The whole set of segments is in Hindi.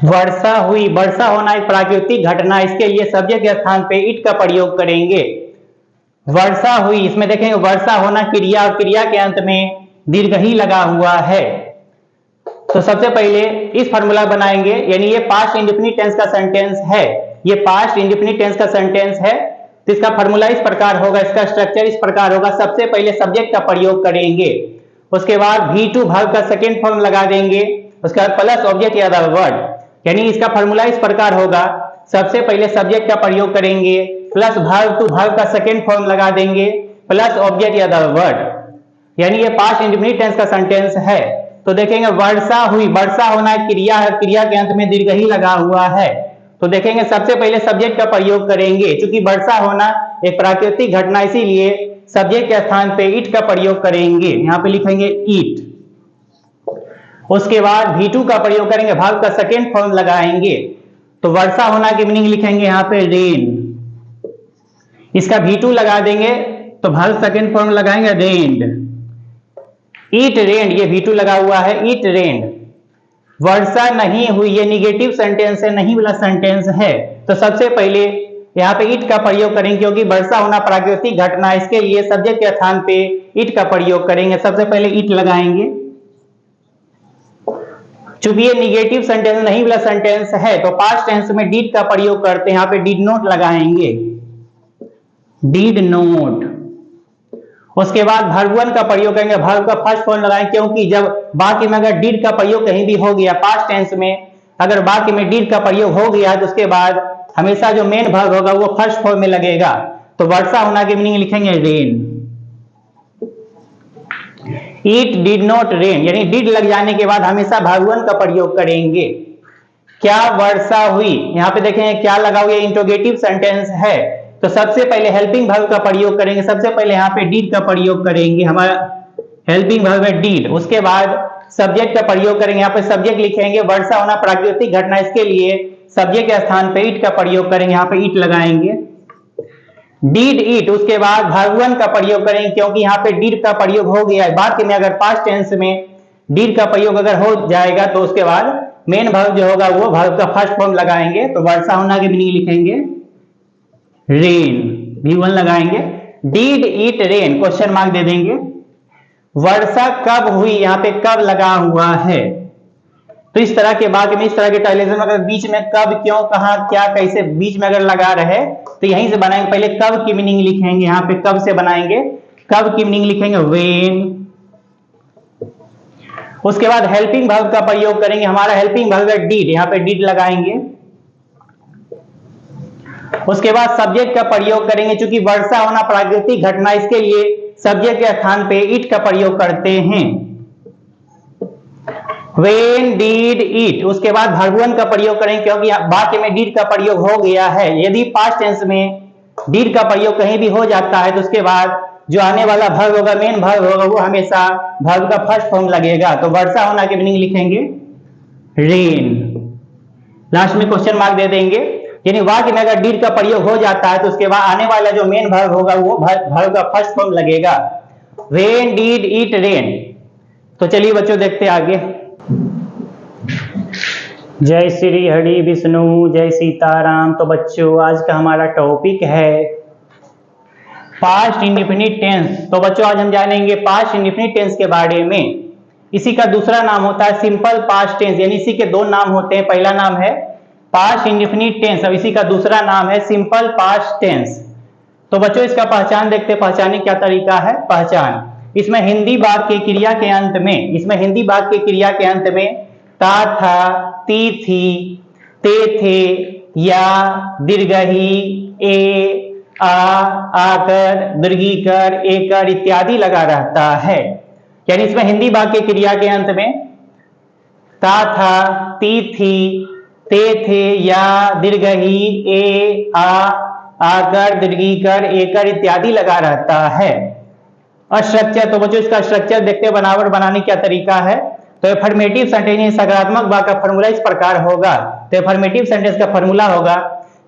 वर्षा हुई, वर्षा होना एक प्राकृतिक घटना, इसके लिए सब्जेक्ट के स्थान पे इट का प्रयोग करेंगे। वर्षा हुई, इसमें देखेंगे वर्षा होना क्रिया और क्रिया के अंत में दीर्घ ही लगा हुआ है। तो सबसे पहले इस फॉर्मूला बनाएंगे, यानी ये पास्ट इंडेफिनिट टेंस का सेंटेंस है, ये पास्ट इंडेफिनिट टेंस का सेंटेंस है। तो इसका फॉर्मूला इस प्रकार होगा, इसका स्ट्रक्चर इस प्रकार होगा। सबसे पहले सब्जेक्ट का प्रयोग करेंगे, उसके बाद V2 वर्ब का सेकेंड फॉर्म लगा देंगे, उसके बाद प्लस ऑब्जेक्ट या द वर्ड, यानी इसका फॉर्मूला इस प्रकार होगा। सबसे पहले सब्जेक्ट का प्रयोग करेंगे, प्लस वर्ब टू वर्ब का सेकेंड फॉर्म लगा देंगे, प्लस ऑब्जेक्ट या द वर्ड, यानी ये पास्ट इंडेफिनिट टेंस का सेंटेंस है। तो देखेंगे वर्षा हुई, वर्षा होना एक क्रिया है, क्रिया के अंत में दीर्घ ही लगा हुआ है। तो देखेंगे सबसे पहले सब्जेक्ट का प्रयोग करेंगे, क्योंकि वर्षा होना एक प्राकृतिक घटना, इसीलिए सब्जेक्ट के स्थान पे इट का प्रयोग करेंगे, यहाँ पे लिखेंगे इट। उसके बाद V2 का प्रयोग करेंगे, वर्ब का सेकेंड फॉर्म लगाएंगे, तो वर्षा होना की मीनिंग लिखेंगे यहाँ पे रेन। इसका V2 लगा देंगे तो वर्ब सेकेंड फॉर्म लगाएंगे रेन्ड। इट रेन्ड, ये V2 लगा हुआ है, इट रेन्ड। वर्षा नहीं हुई, ये निगेटिव सेंटेंस है, नहीं वाला सेंटेंस है। तो सबसे पहले यहाँ पे इट का प्रयोग करेंगे, क्योंकि वर्षा होना प्राकृतिक घटना, इसके लिए सब्जेक्ट के स्थान पे इट का प्रयोग करेंगे। सबसे पहले इट लगाएंगे, चूंकि ये निगेटिव सेंटेंस नहीं वाला सेंटेंस है, तो पास्ट टेंस में डिड का प्रयोग करते हैं, यहाँ पे डिड नॉट लगाएंगे, डिड नॉट। उसके बाद वर्ब वन का प्रयोग करेंगे, वर्ब का फर्स्ट फॉर्म लगाएंगे, क्योंकि जब वाक्य में अगर डिड का प्रयोग कहीं भी हो गया, पास्ट टेंस में अगर वाक्य में डिड का प्रयोग हो गया, तो उसके बाद हमेशा जो मेन वर्ब होगा वो फर्स्ट फॉर्म में लगेगा। तो वर्षा होना की मीनिंग लिखेंगे rain. It did not rain, यानी डिड लग जाने के बाद हमेशा वर्ब वन का प्रयोग करेंगे। क्या वर्षा हुई, यहाँ पे देखेंगे क्या लगा हुआ, इंट्रोगेटिव सेंटेंस है, तो सबसे पहले हेल्पिंग वर्ब का प्रयोग करेंगे। सबसे पहले यहाँ पे डिड का प्रयोग करेंगे, हमारा हेल्पिंग वर्ब है डिड। उसके बाद सब्जेक्ट का प्रयोग करेंगे, यहाँ पे सब्जेक्ट लिखेंगे, वर्षा होना प्राकृतिक घटना, इसके लिए सब्जेक्ट के स्थान पे इट का प्रयोग करेंगे, यहाँ पे इट लगाएंगे, डिड इट। उसके बाद वर्ब वन का प्रयोग करेंगे, क्योंकि यहाँ पे डिड का प्रयोग हो गया है वाक्य में, अगर पास्ट टेंस में डिड का प्रयोग अगर हो जाएगा, तो उसके बाद मेन वर्ब जो होगा वो वर्ब का फर्स्ट फॉर्म लगाएंगे। तो वर्षा होना की मीनिंग लिखेंगे रेन, V1 लगाएंगे। Did it rain, question mark दे देंगे। वर्षा कब हुई, यहाँ पे कब लगा हुआ है, तो इस तरह के वाक्य में, इस तरह के टाइलेशन में अगर बीच में कब, क्यों, कहां, क्या, कैसे बीच में अगर लगा रहे, तो यहीं से बनाएंगे। पहले कब की मीनिंग लिखेंगे, यहाँ पे कब से बनाएंगे, कब की मीनिंग लिखेंगे व्हेन। उसके बाद हेल्पिंग वर्ब का प्रयोग करेंगे, हमारा हेल्पिंग वर्ब है डिड, यहाँ पे डिड लगाएंगे। उसके बाद सब्जेक्ट का प्रयोग करेंगे, क्योंकि वर्षा होना प्राकृतिक घटना, इसके लिए सब्जेक्ट के स्थान पे इट का प्रयोग करते हैं, When did it। उसके बाद वर्ब वन का प्रयोग करेंगे, क्योंकि वाक्य में डिड का प्रयोग हो गया है। यदि पास्ट टेंस में डिड का प्रयोग कहीं भी हो जाता है, तो उसके बाद जो आने वाला वर्ब होगा, मेन वर्ब होगा, वो हमेशा वर्ब का फर्स्ट फॉर्म लगेगा। तो वर्षा होना की मीनिंग लिखेंगे रेन, लास्ट में क्वेश्चन मार्क दे देंगे। यानी वाक्य में अगर डिड का प्रयोग हो जाता है, तो उसके बाद आने वाला जो मेन वर्ब होगा वो वर्ब का फर्स्ट फॉर्म लगेगा, When did it rain। तो चलिए बच्चों देखते आगे। जय श्री हरि विष्णु, जय सीताराम। तो बच्चों आज का हमारा टॉपिक है पास्ट इंडेफिनिट टेंस। तो बच्चों आज हम जानेंगे पास्ट इंडेफिनिट टेंस के बारे में। इसी का दूसरा नाम होता है सिंपल पास्ट टेंस, यानी इसी के दो नाम होते हैं, पहला नाम है पास्ट इंडेफिनिट टेंस, अब इसी का दूसरा नाम है सिंपल पास्ट टेंस। तो बच्चों इसका पहचान देखते, पहचानने क्या तरीका है। पहचान, इसमें हिंदी वाक्य के क्रिया के अंत में, इसमें हिंदी वाक्य के क्रिया के अंत में ता था, ती थी, ते थे, या, दीर्घही, ए, आ, आकर, दीर्घीकर, एकर इत्यादि लगा रहता है। यानी इसमें हिंदी वाक्य क्रिया के अंत में ता था, ती थी, ते थे, या, दीर्घही, ए, आ, आकर, दीर्घीकर, एकर इत्यादि लगा रहता है। स्ट्रक्चर, तो बच्चों इसका स्ट्रक्चर देखते, बनावट बनाने क्या तरीका है। तो एफर्मेटिव सेंटेंस, सकारात्मक वाक्य का फॉर्मूला इस प्रकार होगा। तो एफर्मेटिव सेंटेंस का फॉर्मूला होगा,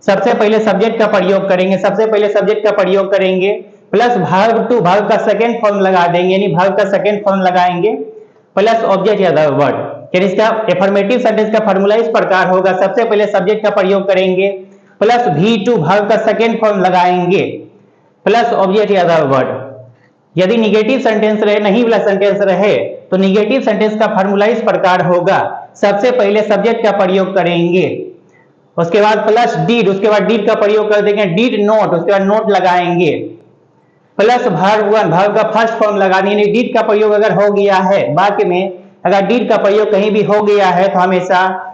सबसे पहले सब्जेक्ट का प्रयोग करेंगे, सबसे पहले सब्जेक्ट का प्रयोग करेंगे, प्लस वर्ब टू वर्ब का सेकंड फॉर्म लगा देंगे, यानी वर्ब का सेकंड फॉर्म लगाएंगे, प्लस ऑब्जेक्ट या द वर्ड। फिर इसका एफर्मेटिव सेंटेंस का फॉर्मूला इस प्रकार होगा, सबसे पहले सब्जेक्ट का प्रयोग करेंगे, प्लस V2 वर्ब का सेकेंड फॉर्म लगाएंगे, प्लस ऑब्जेक्ट या द वर्ड। यदि निगेटिव सेंटेंस रहे, नहीं वाला सेंटेंस रहे, तो निगेटिव सेंटेंस का फॉर्मूला इस प्रकार होगा, सबसे पहले सब्जेक्ट का प्रयोग करेंगे, उसके बाद प्लस डीड, उसके बाद डीड का प्रयोग कर देंगे, डीड नोट, उसके बाद नोट लगाएंगे, प्लस वर्ब वन, वर्ब का फर्स्ट फॉर्म लगा देंगे। डीड का प्रयोग अगर हो गया है वाक्य में, अगर डीड का प्रयोग कहीं भी हो गया है तो हमेशा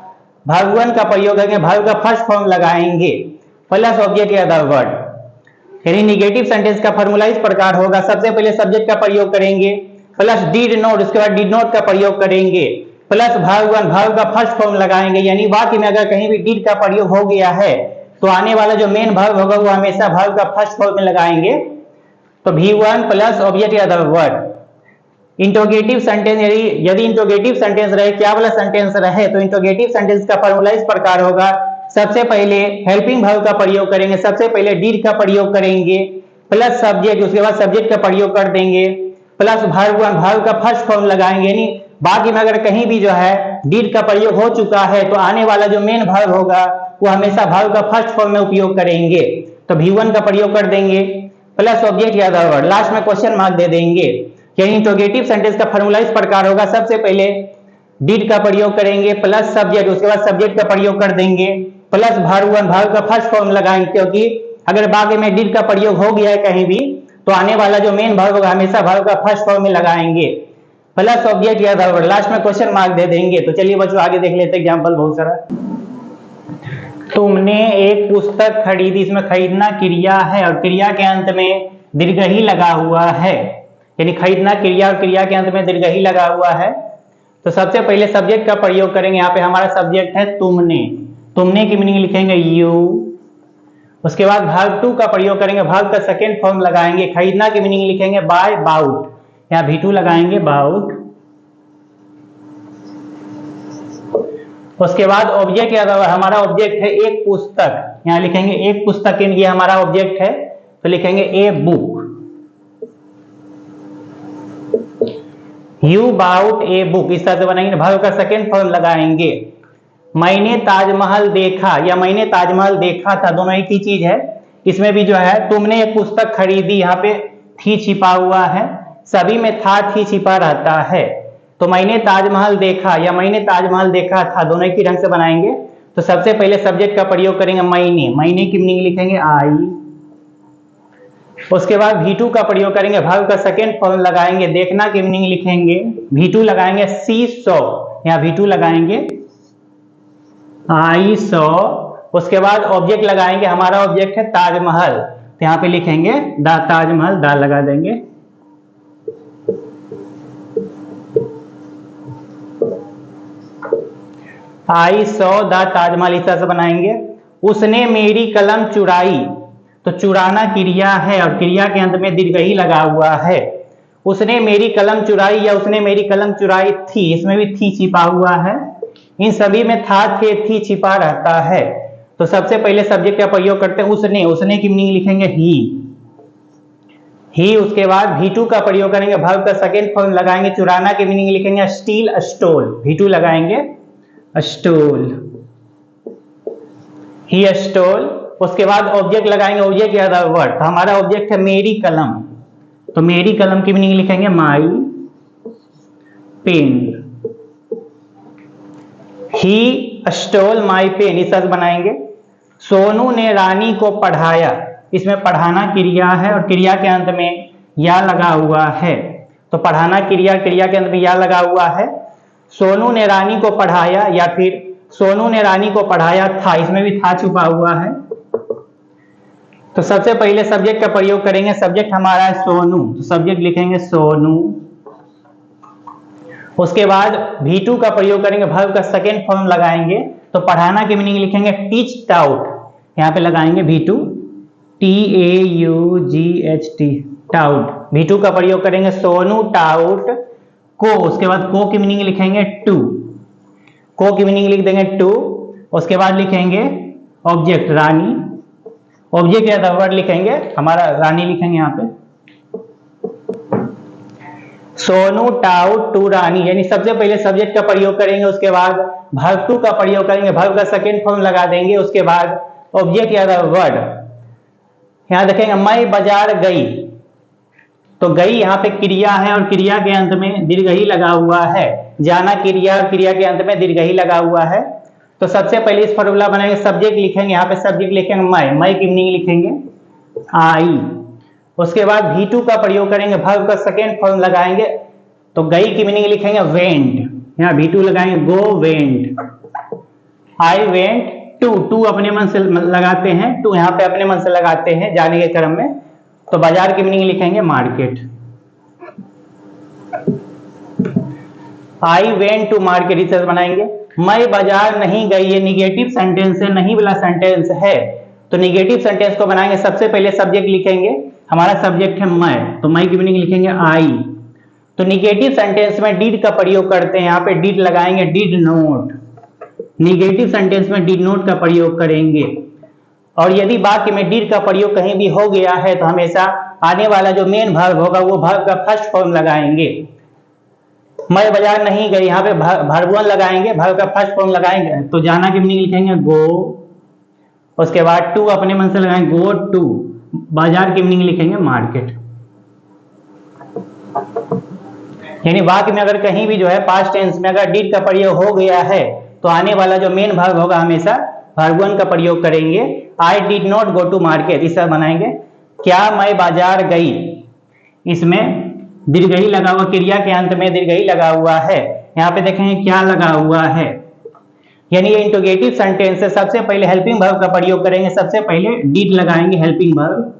वर्ब वन का प्रयोग करेंगे, वर्ब का फर्स्ट फॉर्म लगाएंगे, प्लस ऑब्जेक्ट या द वर्ड। यानी निगेटिव सेंटेंस का फॉर्मूला इस प्रकार होगा, सबसे पहले सब्जेक्ट का प्रयोग करेंगे, प्लस डीड नोट, उसके बाद डीड नोट का प्रयोग करेंगे, प्लस वर्ब वन, वर्ब का फर्स्ट फॉर्म लगाएंगे। यानी वाक्य में अगर कहीं भी डीड का प्रयोग हो गया है तो आने वाला जो मेन वर्ब होगा वो हमेशा वर्ब का फर्स्ट फॉर्म में लगाएंगे, तो V1 प्लस ऑब्जेक्ट या द वर्ड। इंट्रोगेटिव सेंटेंस, यदि इंट्रोगेटिव सेंटेंस रहे, क्या वाला सेंटेंस रहे, तो इंट्रोगेटिव सेंटेंस का फॉर्मूला इस प्रकार होगा, सबसे पहले हेल्पिंग वर्ब का प्रयोग करेंगे, सबसे पहले डीड का प्रयोग करेंगे, प्लस सब्जेक्ट, उसके बाद सब्जेक्ट का प्रयोग कर देंगे, प्लस वर्ब वन, वर्ब का फर्स्ट फॉर्म लगाएंगे। यानी बाकी में अगर कहीं भी जो है डीड का प्रयोग हो चुका है तो आने वाला जो मेन वर्ब होगा वो हमेशा वर्ब का फर्स्ट फॉर्म में उपयोग करेंगे, तो V1 का प्रयोग कर देंगे, प्लस ऑब्जेक्ट या द वर्ड, लास्ट में क्वेश्चन मार्क दे देंगे। यानी इंट्रोगेटिव सेंटेंस का फॉर्मूला इस प्रकार होगा, सबसे पहले डीड का प्रयोग करेंगे, प्लस सब्जेक्ट, उसके बाद सब्जेक्ट का प्रयोग कर देंगे, प्लस वर्ब वन, वर्ब का फर्स्ट फॉर्म लगाएंगे, क्योंकि अगर बाकी में डीड का प्रयोग हो गया है कहीं भी तो आने वाला जो मेन वर्ब होगा हमेशा वर्ब का फर्स्ट फॉर्म में लगाएंगे, प्लस ऑब्जेक्ट या द वर्ड, लास्ट में क्वेश्चन मार्क दे देंगे। तो चलिए बच्चों आगे देख लेते हैं एग्जांपल बहुत सारा। तुमने एक पुस्तक खरीदी, इसमें खरीदना क्रिया है और क्रिया के अंत में दीर्घ ही लगा हुआ है, यानी खरीदना क्रिया और क्रिया के अंत में दीर्घ ही लगा हुआ है। तो सबसे पहले सब्जेक्ट का प्रयोग करेंगे, यहाँ पे हमारा सब्जेक्ट है तुमने, तुमने की मीनिंग लिखेंगे यू, उसके बाद वर्ब टू का प्रयोग करेंगे, वर्ब का सेकेंड फॉर्म लगाएंगे, खरीदना की मीनिंग लिखेंगे बाय, बाउट, यहाँ V2 लगाएंगे बाउट, उसके बाद ऑब्जेक्ट याद होगा, हमारा ऑब्जेक्ट है एक पुस्तक, यहाँ लिखेंगे एक पुस्तक, ये हमारा ऑब्जेक्ट है तो लिखेंगे a book, you bought a book, इस तरह से बनाएंगे, वर्ब का सेकेंड फॉर्म लगाएंगे। मैंने ताजमहल देखा या मैंने ताजमहल देखा था, दोनों एक ही चीज है। इसमें भी जो है तुमने एक पुस्तक खरीदी, यहाँ पे थी छिपा हुआ है, सभी में था थी छिपा रहता है, तो मैंने ताजमहल देखा या मैंने ताजमहल देखा था, दोनों एक ही ढंग से बनाएंगे। तो सबसे पहले सब्जेक्ट का प्रयोग करेंगे मैंने, मैंने की मीनिंग लिखेंगे आई, उसके बाद V2 का प्रयोग करेंगे, वर्ब का सेकेंड फॉर्म लगाएंगे, देखना की मीनिंग लिखेंगे V2 लगाएंगे सी सॉ, यहाँ V2 लगाएंगे आई सॉ, उसके बाद ऑब्जेक्ट लगाएंगे, हमारा ऑब्जेक्ट है ताजमहल, तो यहाँ पे लिखेंगे द ताजमहल, द लगा देंगे, आई सॉ द ताजमहल, इस तरह से बनाएंगे। उसने मेरी कलम चुराई, तो चुराना क्रिया है और क्रिया के अंत में दीर्घ ही लगा हुआ है, उसने मेरी कलम चुराई या उसने मेरी कलम चुराई थी, इसमें भी थी छिपा हुआ है, इन सभी में था थे थी छिपा रहता है। तो सबसे पहले सब्जेक्ट का प्रयोग करते हैं उसने, उसने की मीनिंग लिखेंगे ही, उसके बाद V2 का प्रयोग करेंगे, वर्ब का सेकेंड फॉर्म लगाएंगे, चुराना की मीनिंग लिखेंगे स्टील, स्टोल, V2 लगाएंगे स्टोल, ही स्टोल, उसके बाद ऑब्जेक्ट लगाएंगे, ऑब्जेक्ट या द वर्ड, तो हमारा ऑब्जेक्ट है मेरी कलम, तो मेरी कलम की मीनिंग लिखेंगे my pen, he stole my pen, इस तरह बनाएंगे। सोनू ने रानी को पढ़ाया, इसमें पढ़ाना क्रिया है और क्रिया के अंत में या लगा हुआ है, तो पढ़ाना क्रिया, क्रिया के अंत में या लगा हुआ है। सोनू ने रानी को पढ़ाया या फिर सोनू ने रानी को पढ़ाया था, इसमें भी था छुपा हुआ है। तो सबसे पहले सब्जेक्ट का प्रयोग करेंगे, सब्जेक्ट हमारा है सोनू, तो सब्जेक्ट लिखेंगे सोनू, उसके बाद V2 का प्रयोग करेंगे, वर्ब का सेकेंड फॉर्म लगाएंगे, तो पढ़ाना की मीनिंग लिखेंगे टीच टाउट, यहाँ पे लगाएंगे V2 TAUGHT टाउट, V2 का प्रयोग करेंगे सोनू टाउट को, उसके बाद को की मीनिंग लिखेंगे टू, को की मीनिंग लिख देंगे टू, उसके बाद लिखेंगे ऑब्जेक्ट रानी, ऑब्जेक्ट या द वर्ड लिखेंगे, हमारा रानी लिखेंगे यहाँ पे। सोनू टाउ टू रानी, यानी सबसे पहले सब्जेक्ट का प्रयोग करेंगे, उसके बाद वर्ब टू का प्रयोग करेंगे, वर्ब का सेकेंड फॉर्म लगा देंगे, उसके बाद ऑब्जेक्ट या वर्ड। यहां देखेंगे मैं बाजार गई, तो गई यहाँ पे क्रिया है और क्रिया के अंत में दीर्घ ही लगा हुआ है। जाना क्रिया और क्रिया के अंत में दीर्घ ही लगा हुआ है। तो सबसे पहले इस फॉर्मूला बनाएंगे, सब्जेक्ट लिखेंगे, यहाँ पे सब्जेक्ट लिखेंगे मैं की मीनिंग लिखेंगे आई। उसके बाद V2 का प्रयोग करेंगे, वर्ब का सेकेंड फॉर्म लगाएंगे, तो गई की मीनिंग लिखेंगे वेंट, यहाँ V2 लगाएंगे go went, I went to अपने मन से लगाते हैं, टू यहाँ पे अपने मन से लगाते हैं जाने के क्रम में, तो बाजार की मीनिंग लिखेंगे market. I went to market, इस तरह बनाएंगे। मैं बाजार नहीं गई, ये निगेटिव सेंटेंस है, नहीं वाला सेंटेंस है, तो निगेटिव सेंटेंस को बनाएंगे, सबसे पहले सब्जेक्ट लिखेंगे, हमारा सब्जेक्ट है मैं, तो मैं की मीनिंग लिखेंगे आई। तो निगेटिव सेंटेंस में डिड का प्रयोग करते हैं, यहाँ पे डिड लगाएंगे, डिड नोट, निगेटिव सेंटेंस में डिड नोट का प्रयोग करेंगे। और यदि वाक्य में डिड का प्रयोग कहीं भी हो गया है तो हमेशा आने वाला जो मेन वर्ब होगा वो वर्ब का फर्स्ट फॉर्म लगाएंगे। मैं बाजार नहीं गई, यहाँ पे वर्ब वन लगाएंगे, वर्ब का फर्स्ट फॉर्म लगाएंगे, तो जाना की मीनिंग लिखेंगे गो, उसके बाद टू अपने मन से लगाएंगे गो टू, बाजार की मीनिंग लिखेंगे मार्केट। यानी वाक्य में अगर कहीं भी जो है पास्ट टेंस में अगर डिड का प्रयोग हो गया है तो आने वाला जो मेन वर्ब होगा हमेशा वर्ब वन का प्रयोग करेंगे। I did not go to market, इस तरह बनाएंगे। क्या मैं बाजार गई, इसमें दीर्घ ही लगा हुआ, क्रिया के अंत में दीर्घ ही लगा हुआ है। यहाँ पे देखेंगे क्या लगा हुआ है, यानी ये इंट्रोगेटिव सेंटेंस है। सबसे पहले हेल्पिंग वर्ब का प्रयोग करेंगे, सबसे पहले डिड लगाएंगे, हेल्पिंग वर्ब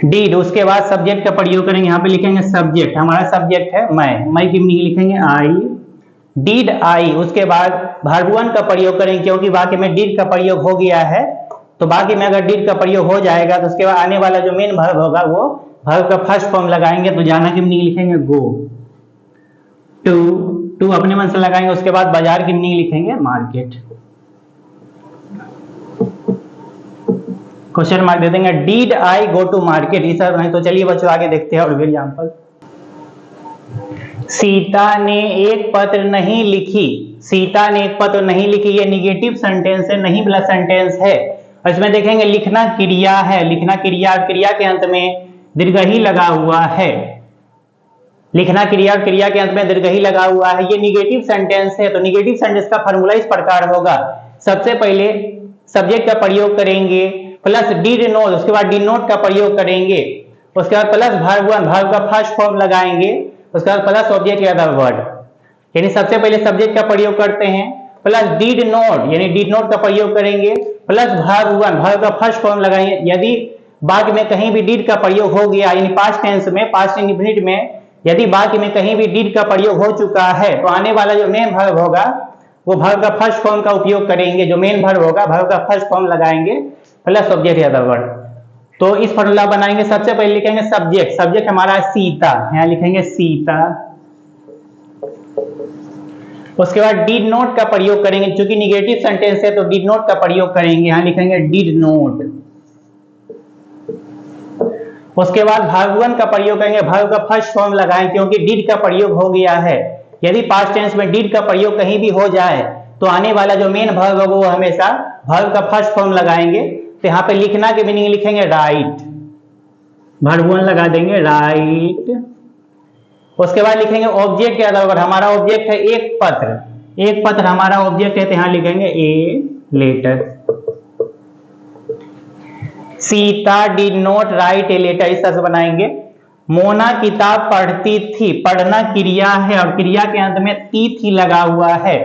डिड, उसके बाद सब्जेक्ट का प्रयोग करेंगे, यहाँ पे लिखेंगे सब्जेक्ट, हमारा सब्जेक्ट है मैं की मीनिंग लिखेंगे आई, डिड आई। उसके बाद वर्ब वन का प्रयोग करेंगे, क्योंकि वाक्य में डिड का प्रयोग हो गया है, तो वाक्य में अगर डिड का प्रयोग हो जाएगा तो उसके बाद आने वाला जो मेन वर्ब होगा वो वर्ब का फर्स्ट फॉर्म लगाएंगे, तो जाना की मीनिंग लिखेंगे गो, टू अपने मन से लगाएंगे, उसके बाद बाजार की मीनिंग लिखेंगे मार्केट। क्वेश्चन मार्क दे देंगे, did I go to market, इस तरह नहीं। तो चलिए बच्चों आगे देखते हैं और भी एग्जांपल। सीता ने एक पत्र नहीं लिखी, सीता ने एक पत्र नहीं लिखी, ये निगेटिव सेंटेंस है, नहीं वाला सेंटेंस है। और इसमें देखेंगे लिखना क्रिया है, लिखना क्रिया और क्रिया के अंत में दीर्घ ही लगा हुआ है, लिखना क्रिया और क्रिया के अंत में दीर्घ ही लगा हुआ है, ये निगेटिव सेंटेंस है। तो निगेटिव सेंटेंस का फॉर्मूला इस प्रकार होगा, सबसे पहले सब्जेक्ट का प्रयोग करेंगे प्लस डिड नोट, उसके बाद डिड नोट का प्रयोग करेंगे, उसके बाद प्लस वर्ब वन, वर्ब का फर्स्ट फॉर्म लगाएंगे, उसके बाद प्लस ऑब्जेक्ट या अदर वर्ड। यानी सबसे पहले सब्जेक्ट का प्रयोग करते हैं, प्लस डिड नोट, यानी डिड नोट का प्रयोग करेंगे, प्लस वर्ब वन, वर्ब का फर्स्ट फॉर्म लगाएंगे। यदि वाक्य में कहीं भी डिड का प्रयोग हो गया, यानी पास्ट टेंस में, पास्ट इंडेफिनिट में यदि वाक्य में कहीं भी डिड का प्रयोग हो चुका है तो आने वाला जो मेन वर्ब होगा वो वर्ब का फर्स्ट फॉर्म का उपयोग करेंगे, जो मेन वर्ब होगा वर्ब का फर्स्ट फॉर्म लगाएंगे प्लस ऑब्जेक्ट या अदर वर्ड। तो इस फॉर्मूला बनाएंगे, सबसे पहले लिखेंगे सब्जेक्ट, सब्जेक्ट हमारा सीता, यहाँ लिखेंगे सीता। उसके बाद डिड नोट का प्रयोग करेंगे, क्योंकि निगेटिव सेंटेंस है तो डिड नोट का प्रयोग करेंगे, यहाँ लिखेंगे डिड नोट। उसके बाद वर्ब वन का प्रयोग करेंगे, वर्ब का फर्स्ट फॉर्म लगाएं, क्योंकि डिड का प्रयोग हो गया है। यदि पास्ट टेंस में डिड का प्रयोग कहीं भी हो जाए तो आने वाला जो मेन वर्ब है वो हमेशा वर्ब का फर्स्ट फॉर्म लगाएंगे। तो यहाँ पे लिखना की मीनिंग लिखेंगे राइट, वर्ब वन लगा देंगे राइट। उसके बाद लिखेंगे ऑब्जेक्ट के अलावा, हमारा ऑब्जेक्ट है एक पत्र, एक पत्र हमारा ऑब्जेक्ट है, तो यहाँ लिखेंगे a letter. Sita did not write a letter, इस तरह से बनाएंगे। मोना किताब पढ़ती थी, पढ़ना क्रिया है और क्रिया के अंत में ती थी लगा हुआ है,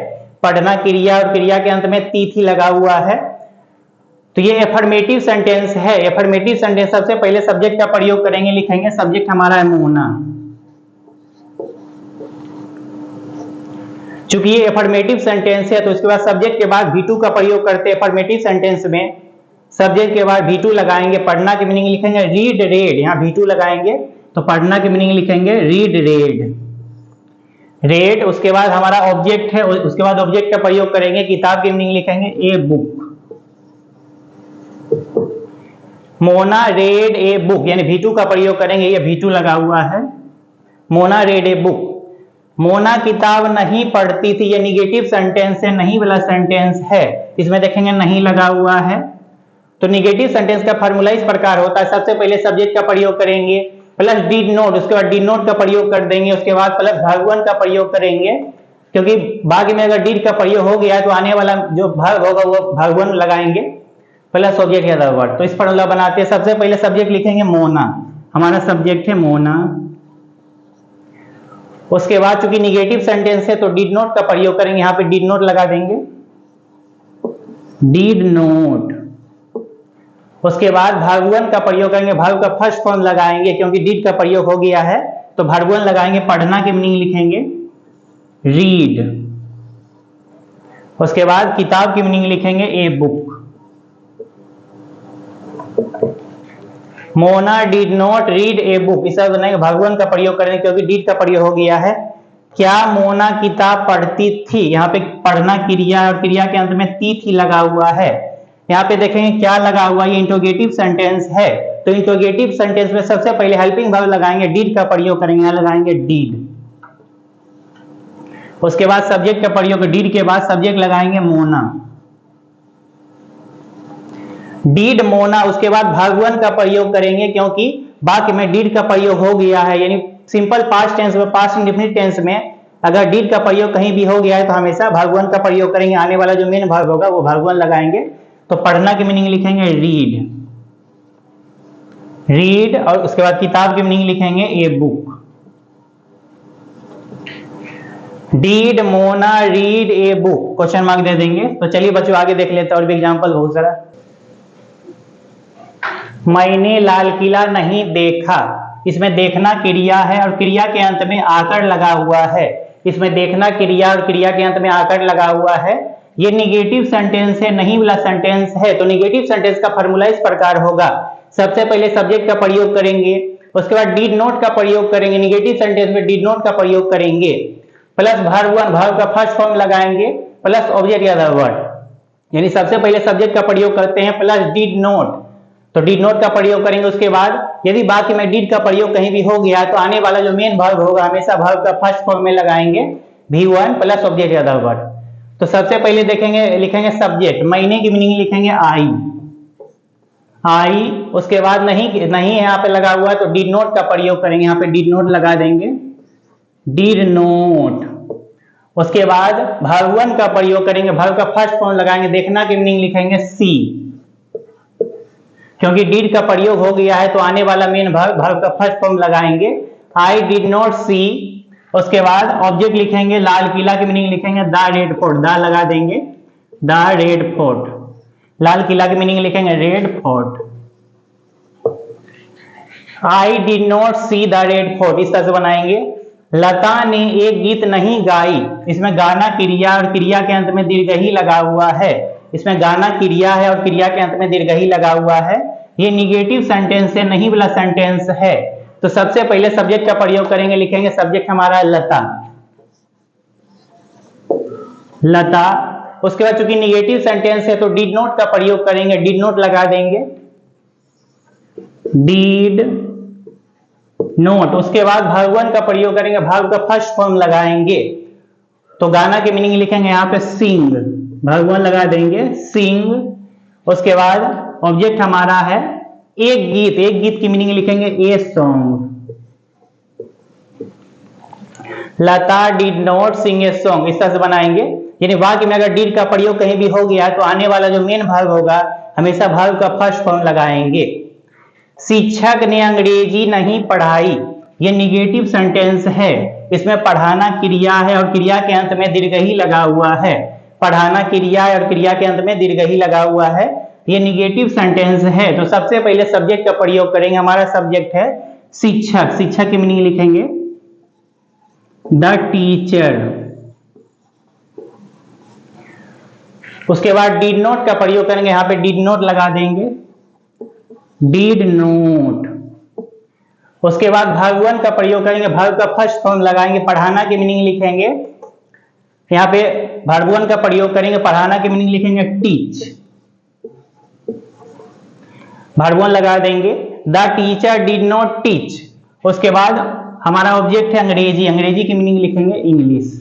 पढ़ना क्रिया और क्रिया के अंत में ती थी लगा हुआ है। तो ये एफर्मेटिव सेंटेंस है। एफर्मेटिव सेंटेंस सबसे पहले सब्जेक्ट का प्रयोग करेंगे, लिखेंगे सब्जेक्ट हमारा है मोना। चूंकि ये एफर्मेटिव सेंटेंस है तो उसके बाद सब्जेक्ट के बाद V2 का प्रयोग करते हैं। एफर्मेटिव सेंटेंस में सब्जेक्ट के बाद V2 लगाएंगे, पढ़ना की मीनिंग लिखेंगे रीड रेड, यहाँ V2 लगाएंगे तो पढ़ना की मीनिंग लिखेंगे रीड रेड, रेड। उसके बाद हमारा ऑब्जेक्ट है, उसके बाद ऑब्जेक्ट का प्रयोग करेंगे, किताब की मीनिंग लिखेंगे a book. Mona red a book, यानी V2 का प्रयोग करेंगे, ये V2 लगा हुआ है, Mona red a book. Mona किताब नहीं पढ़ती थी, ये निगेटिव सेंटेंस है, नहीं वाला सेंटेंस है, इसमें देखेंगे नहीं लगा हुआ है। तो निगेटिव सेंटेंस का फार्मूला इस प्रकार होता है, सबसे पहले सब्जेक्ट का प्रयोग करेंगे प्लस डिड नोट, उसके बाद डिड नोट का प्रयोग कर देंगे, उसके बाद प्लस वर्ब वन का प्रयोग करेंगे, क्योंकि बाद में अगर डिड का प्रयोग हो गया तो आने वाला जो वर्ब होगा वो वर्ब वन लगाएंगे प्लस ऑब्जेक्ट या द वर्ड। तो इस फॉर्मूला बनाते हैं, सबसे पहले सब्जेक्ट लिखेंगे मोना, हमारा सब्जेक्ट है मोना। उसके बाद चूंकि निगेटिव सेंटेंस है तो डिड नोट का प्रयोग करेंगे, यहां पे डिड नोट लगा देंगे, डिड नोट। उसके बाद वर्ब वन का प्रयोग करेंगे, वर्ब का फर्स्ट फॉर्म लगाएंगे, क्योंकि डिड का प्रयोग हो गया है तो वर्ब वन लगाएंगे, पढ़ना की मीनिंग लिखेंगे रीड। उसके बाद किताब की मीनिंग लिखेंगे a book. Mona did not read a book, इस तरह बनाएंगे, वर्ब वन का प्रयोग करेंगे क्योंकि डिड का प्रयोग हो गया है। क्या मोना किताब पढ़ती थी, यहाँ पे पढ़ना क्रिया और क्रिया के अंत में थी लगा हुआ है। यहाँ पे देखेंगे क्या लगा हुआ है, ये इंट्रोगेटिव सेंटेंस है, तो इंट्रोगेटिव सेंटेंस में सबसे पहले हेल्पिंग वर्ब लगाएंगे, डिड का प्रयोग करेंगे, यहाँ लगाएंगे डिड। उसके बाद सब्जेक्ट का प्रयोग, डिड के बाद सब्जेक्ट लगाएंगे मोना, डिड मोना। उसके बाद वर्ब वन का प्रयोग करेंगे क्योंकि वाक्य में डिड का प्रयोग हो गया है, यानी सिंपल पास्ट टेंस में, पास्ट इंडेफिनिट टेंस में अगर डिड का प्रयोग कहीं भी हो गया है तो हमेशा वर्ब वन का प्रयोग करेंगे, आने वाला जो मेन वर्ब होगा वो वर्ब वन लगाएंगे। तो पढ़ना की मीनिंग लिखेंगे रीड, रीड। और उसके बाद किताब की मीनिंग लिखेंगे a book. Did Mona read a book, question mark दे देंगे। तो चलिए बच्चों आगे देख लेते हैं और भी एग्जांपल बहुत सारा। मैंने लाल किला नहीं देखा, इसमें देखना क्रिया है और क्रिया के अंत में आकर लगा हुआ है, इसमें देखना क्रिया और क्रिया के अंत में आकर लगा हुआ है। ये निगेटिव सेंटेंस है, नहीं वाला सेंटेंस है, तो निगेटिव सेंटेंस का फॉर्मूला इस प्रकार होगा, सबसे पहले सब्जेक्ट का प्रयोग करेंगे, उसके बाद डिड नोट का प्रयोग करेंगे, निगेटिव सेंटेंस में डिड नोट का प्रयोग करेंगे, प्लस वर्ब वन, वर्ब का फर्स्ट फॉर्म लगाएंगे, प्लस ऑब्जेक्ट या द वर्ड, यानी सबसे पहले सब्जेक्ट का प्रयोग करते हैं प्लस डिड नोट, तो डिड नोट का प्रयोग करेंगे। उसके बाद यदि वाक्य में डिड का प्रयोग कहीं भी हो गया तो आने वाला जो मेन वर्ब होगा हमेशा वर्ब का फर्स्ट फॉर्म में लगाएंगे V1 प्लस ऑब्जेक्ट या द वर्ड। तो सबसे पहले देखेंगे, लिखेंगे सब्जेक्ट, महीने की मीनिंग लिखेंगे आई, आई। उसके बाद नहीं नहीं यहाँ पे लगा हुआ है तो डिड नोट का प्रयोग करेंगे, यहाँ पे डिड नोट लगा देंगे, डिड नोट। उसके बाद वर्ब वन का प्रयोग करेंगे, वर्ब का फर्स्ट फॉर्म लगाएंगे, देखना की मीनिंग लिखेंगे सी, क्योंकि डिड का प्रयोग हो गया है तो आने वाला मेन वर्ब, वर्ब का फर्स्ट फॉर्म लगाएंगे, आई डिड नॉट सी। उसके बाद ऑब्जेक्ट लिखेंगे, लाल किला की मीनिंग लिखेंगे द रेड फोर्ट, द लगा देंगे, the red fort, Lal Qila की मीनिंग लिखेंगे red fort. I did not see the red fort, इस तरह से बनाएंगे। लता ने एक गीत नहीं गाई, इसमें गाना क्रिया और क्रिया के अंत में दीर्घ ही लगा हुआ है, इसमें गाना क्रिया है और क्रिया के अंत में दीर्घ ही लगा हुआ है। ये निगेटिव सेंटेंस है, नहीं वाला सेंटेंस है, तो सबसे पहले सब्जेक्ट का प्रयोग करेंगे, लिखेंगे सब्जेक्ट हमारा लता, लता। उसके बाद चूंकि निगेटिव सेंटेंस है तो डिड नोट का प्रयोग करेंगे, डिड नोट लगा देंगे, डिड नोट। उसके बाद वर्ब वन का प्रयोग करेंगे, वर्ब का फर्स्ट फॉर्म लगाएंगे, तो गाना की मीनिंग लिखेंगे यहाँ पे सिंग, वर्ब वन लगा देंगे सिंग। उसके बाद ऑब्जेक्ट हमारा है एक गीत, एक गीत की मीनिंग लिखेंगे a song, Lata did not sing a song, इस तरह से बनाएंगे। यानी वाक्य में अगर डिड का प्रयोग कहीं भी हो गया तो आने वाला जो मेन वर्ब होगा हमेशा वर्ब का फर्स्ट फॉर्म लगाएंगे। शिक्षक ने अंग्रेजी नहीं पढ़ाई, ये निगेटिव सेंटेंस है, इसमें पढ़ाना क्रिया है और क्रिया के अंत में दीर्घ ही लगा हुआ है, पढ़ाना क्रिया है और क्रिया के अंत में दीर्घ ही लगा हुआ है, ये निगेटिव सेंटेंस है। तो सबसे पहले सब्जेक्ट का प्रयोग करेंगे, हमारा सब्जेक्ट है शिक्षक, शिक्षक की मीनिंग लिखेंगे द टीचर। उसके बाद डिड नोट का प्रयोग करेंगे, यहाँ पे डिड नोट लगा देंगे, डिड नोट। उसके बाद वर्ब वन का प्रयोग करेंगे, वर्ब का फर्स्ट फॉर्म लगाएंगे, पढ़ाना की मीनिंग लिखेंगे, यहाँ पे वर्ब वन का प्रयोग करेंगे, पढ़ाना की मीनिंग लिखेंगे टीच, वर्ब वन लगा देंगे, the teacher did not teach. उसके बाद हमारा ऑब्जेक्ट है अंग्रेजी, अंग्रेजी की मीनिंग लिखेंगे English.